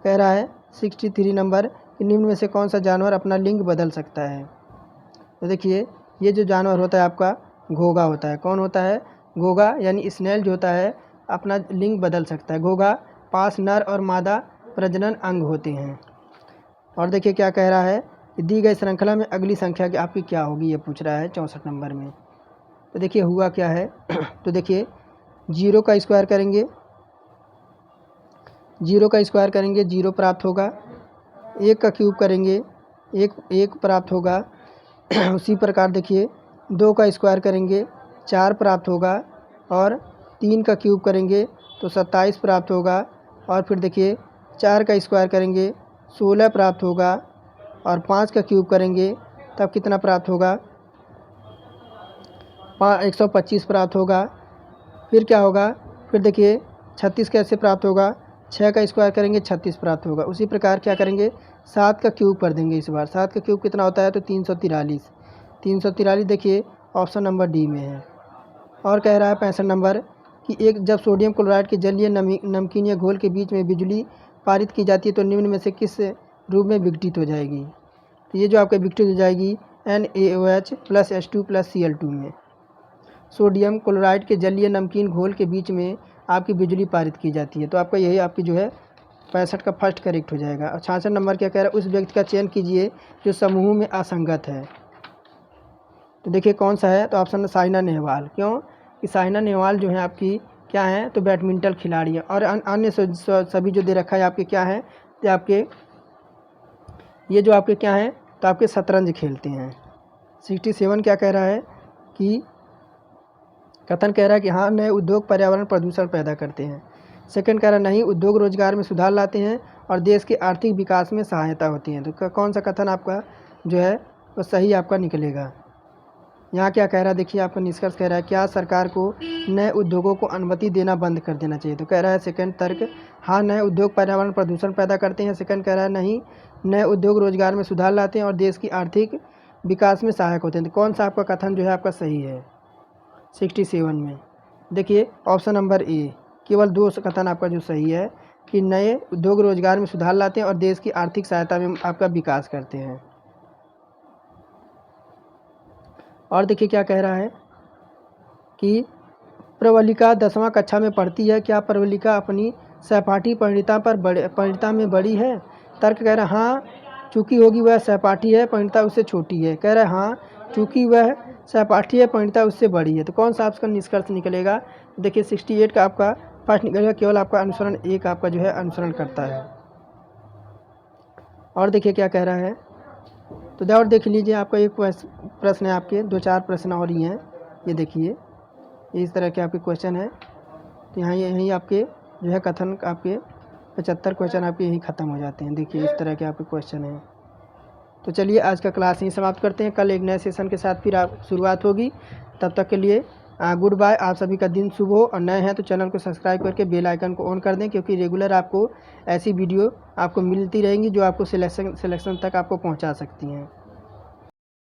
कह रहा है 63 नंबर कि निम्न में से कौन सा जानवर अपना लिंग बदल सकता है, तो देखिए ये जो जानवर होता है आपका घोगा होता है, कौन होता है, घोगा, यानी स्नेल जो होता है अपना लिंग बदल सकता है। घोघा पास नर और मादा प्रजनन अंग होते हैं। और देखिए क्या कह रहा है, दी गई श्रृंखला में अगली संख्या की आपकी क्या होगी, ये पूछ रहा है 64 नंबर में। तो देखिए हुआ क्या है तो देखिए 0 का स्क्वायर करेंगे, 0 का स्क्वायर करेंगे 0 प्राप्त होगा, 1 का क्यूब करेंगे 1 प्राप्त होगा। उसी प्रकार देखिए 2 का स्क्वायर करेंगे 4 प्राप्त होगा, और 3 का क्यूब करेंगे तो 27 प्राप्त होगा। और फिर देखिए 4 का स्क्वायर करेंगे 16 प्राप्त होगा, और 5 का क्यूब करेंगे तब कितना प्राप्त होगा, 125 प्राप्त होगा। फिर क्या होगा, फिर देखिए 36 कैसे प्राप्त होगा, 6 का स्क्वायर करेंगे 36 प्राप्त होगा। उसी प्रकार क्या करेंगे, 7 का क्यूब कर देंगे इस बार। 7 का क्यूब कितना होता है, तो 343। 343 देखिए ऑप्शन नंबर डी में है। और कह रहा है 65 नंबर कि एक जब सोडियम क्लोराइड के जलीय नमकीन या घोल के बीच में बिजली पारित की जाती है तो निम्न में से किस रूप में विघटित हो जाएगी। तो ये जो आपका विघटित हो जाएगी NaOH + H2 + Cl2 में। सोडियम क्लोराइड के जलीय नमकीन घोल के बीच में आपकी बिजली पारित की जाती है। तो आपका यही आपकी जो है 65 का फर्स्ट करेक्ट हो जाएगा। और 66 नंबर क्या कह रहा है, उस व्यक्ति का चयन कीजिए जो समूह में असंगत है। तो देखिए कौन सा है, तो ऑप्शन साइना नेहवाल। क्यों कि साइना नेहवाल जो है आपकी क्या है, तो बैडमिंटन खिलाड़ी है। और अन्य सभी जो दे रखा है आपके क्या है, तो आपके ये जो आपके क्या हैं, तो आपके शतरंज खेलते हैं। 67 क्या कह रहा है कि कथन कह रहा है कि हाँ नए उद्योग पर्यावरण प्रदूषण पैदा करते हैं। सेकंड कह रहा है नहीं, उद्योग रोजगार में सुधार लाते हैं और देश के आर्थिक विकास में सहायता होती है। तो कौन सा कथन आपका जो है वो सही आपका निकलेगा। यहाँ क्या कह रहा है, देखिए आपका निष्कर्ष कह रहा है क्या सरकार को नए उद्योगों को अनुमति देना बंद कर देना चाहिए। तो कह रहा है सेकंड तर्क, हाँ नए उद्योग पर्यावरण प्रदूषण पैदा करते हैं। सेकंड कह रहा है नहीं, नए उद्योग रोजगार में सुधार लाते हैं और देश की आर्थिक विकास में सहायक होते हैं। तो कौन सा आपका कथन जो है आपका सही है 67 में। देखिए ऑप्शन नंबर ए, केवल 2 कथन आपका जो सही है कि नए उद्योग रोजगार में सुधार लाते हैं और देश की आर्थिक सहायता में आपका विकास करते हैं। और देखिए क्या कह रहा है कि प्रवलिका 10वां कक्षा में पढ़ती है, क्या प्रवलिका अपनी सहपाठी परिणीता में बड़ी है। तर्क कह रहा है हाँ, चूँकि होगी वह सहपाठी है, परिणीता उससे छोटी है। कह रहा है हाँ, चूँकि वह सहपाठी है, परिणीता उससे बड़ी है। तो कौन सा आपका निष्कर्ष निकलेगा, देखिए 68 का आपका फर्स्ट निकलेगा, केवल आपका अनुसरण एक आपका जो है अनुसरण करता है। और देखिए क्या कह रहा है, तो और देख लीजिए आपका एक प्रश्न है, आपके 2-4 प्रश्न और ही हैं। ये देखिए इस तरह के आपके क्वेश्चन है। तो यहाँ यहीं आपके जो है कथन आपके 75 क्वेश्चन आपके यहीं ख़त्म हो जाते हैं। देखिए इस तरह के आपके क्वेश्चन हैं। तो चलिए आज का क्लास यहीं समाप्त करते हैं। कल एक नए सेशन के साथ फिर आप शुरुआत होगी। तब तक के लिए गुड बाय। आप सभी का दिन शुभ हो। और नए हैं तो चैनल को सब्सक्राइब करके बेल आइकन को ऑन कर दें, क्योंकि रेगुलर आपको ऐसी वीडियो आपको मिलती रहेंगी जो आपको सिलेक्शन तक आपको पहुंचा सकती हैं।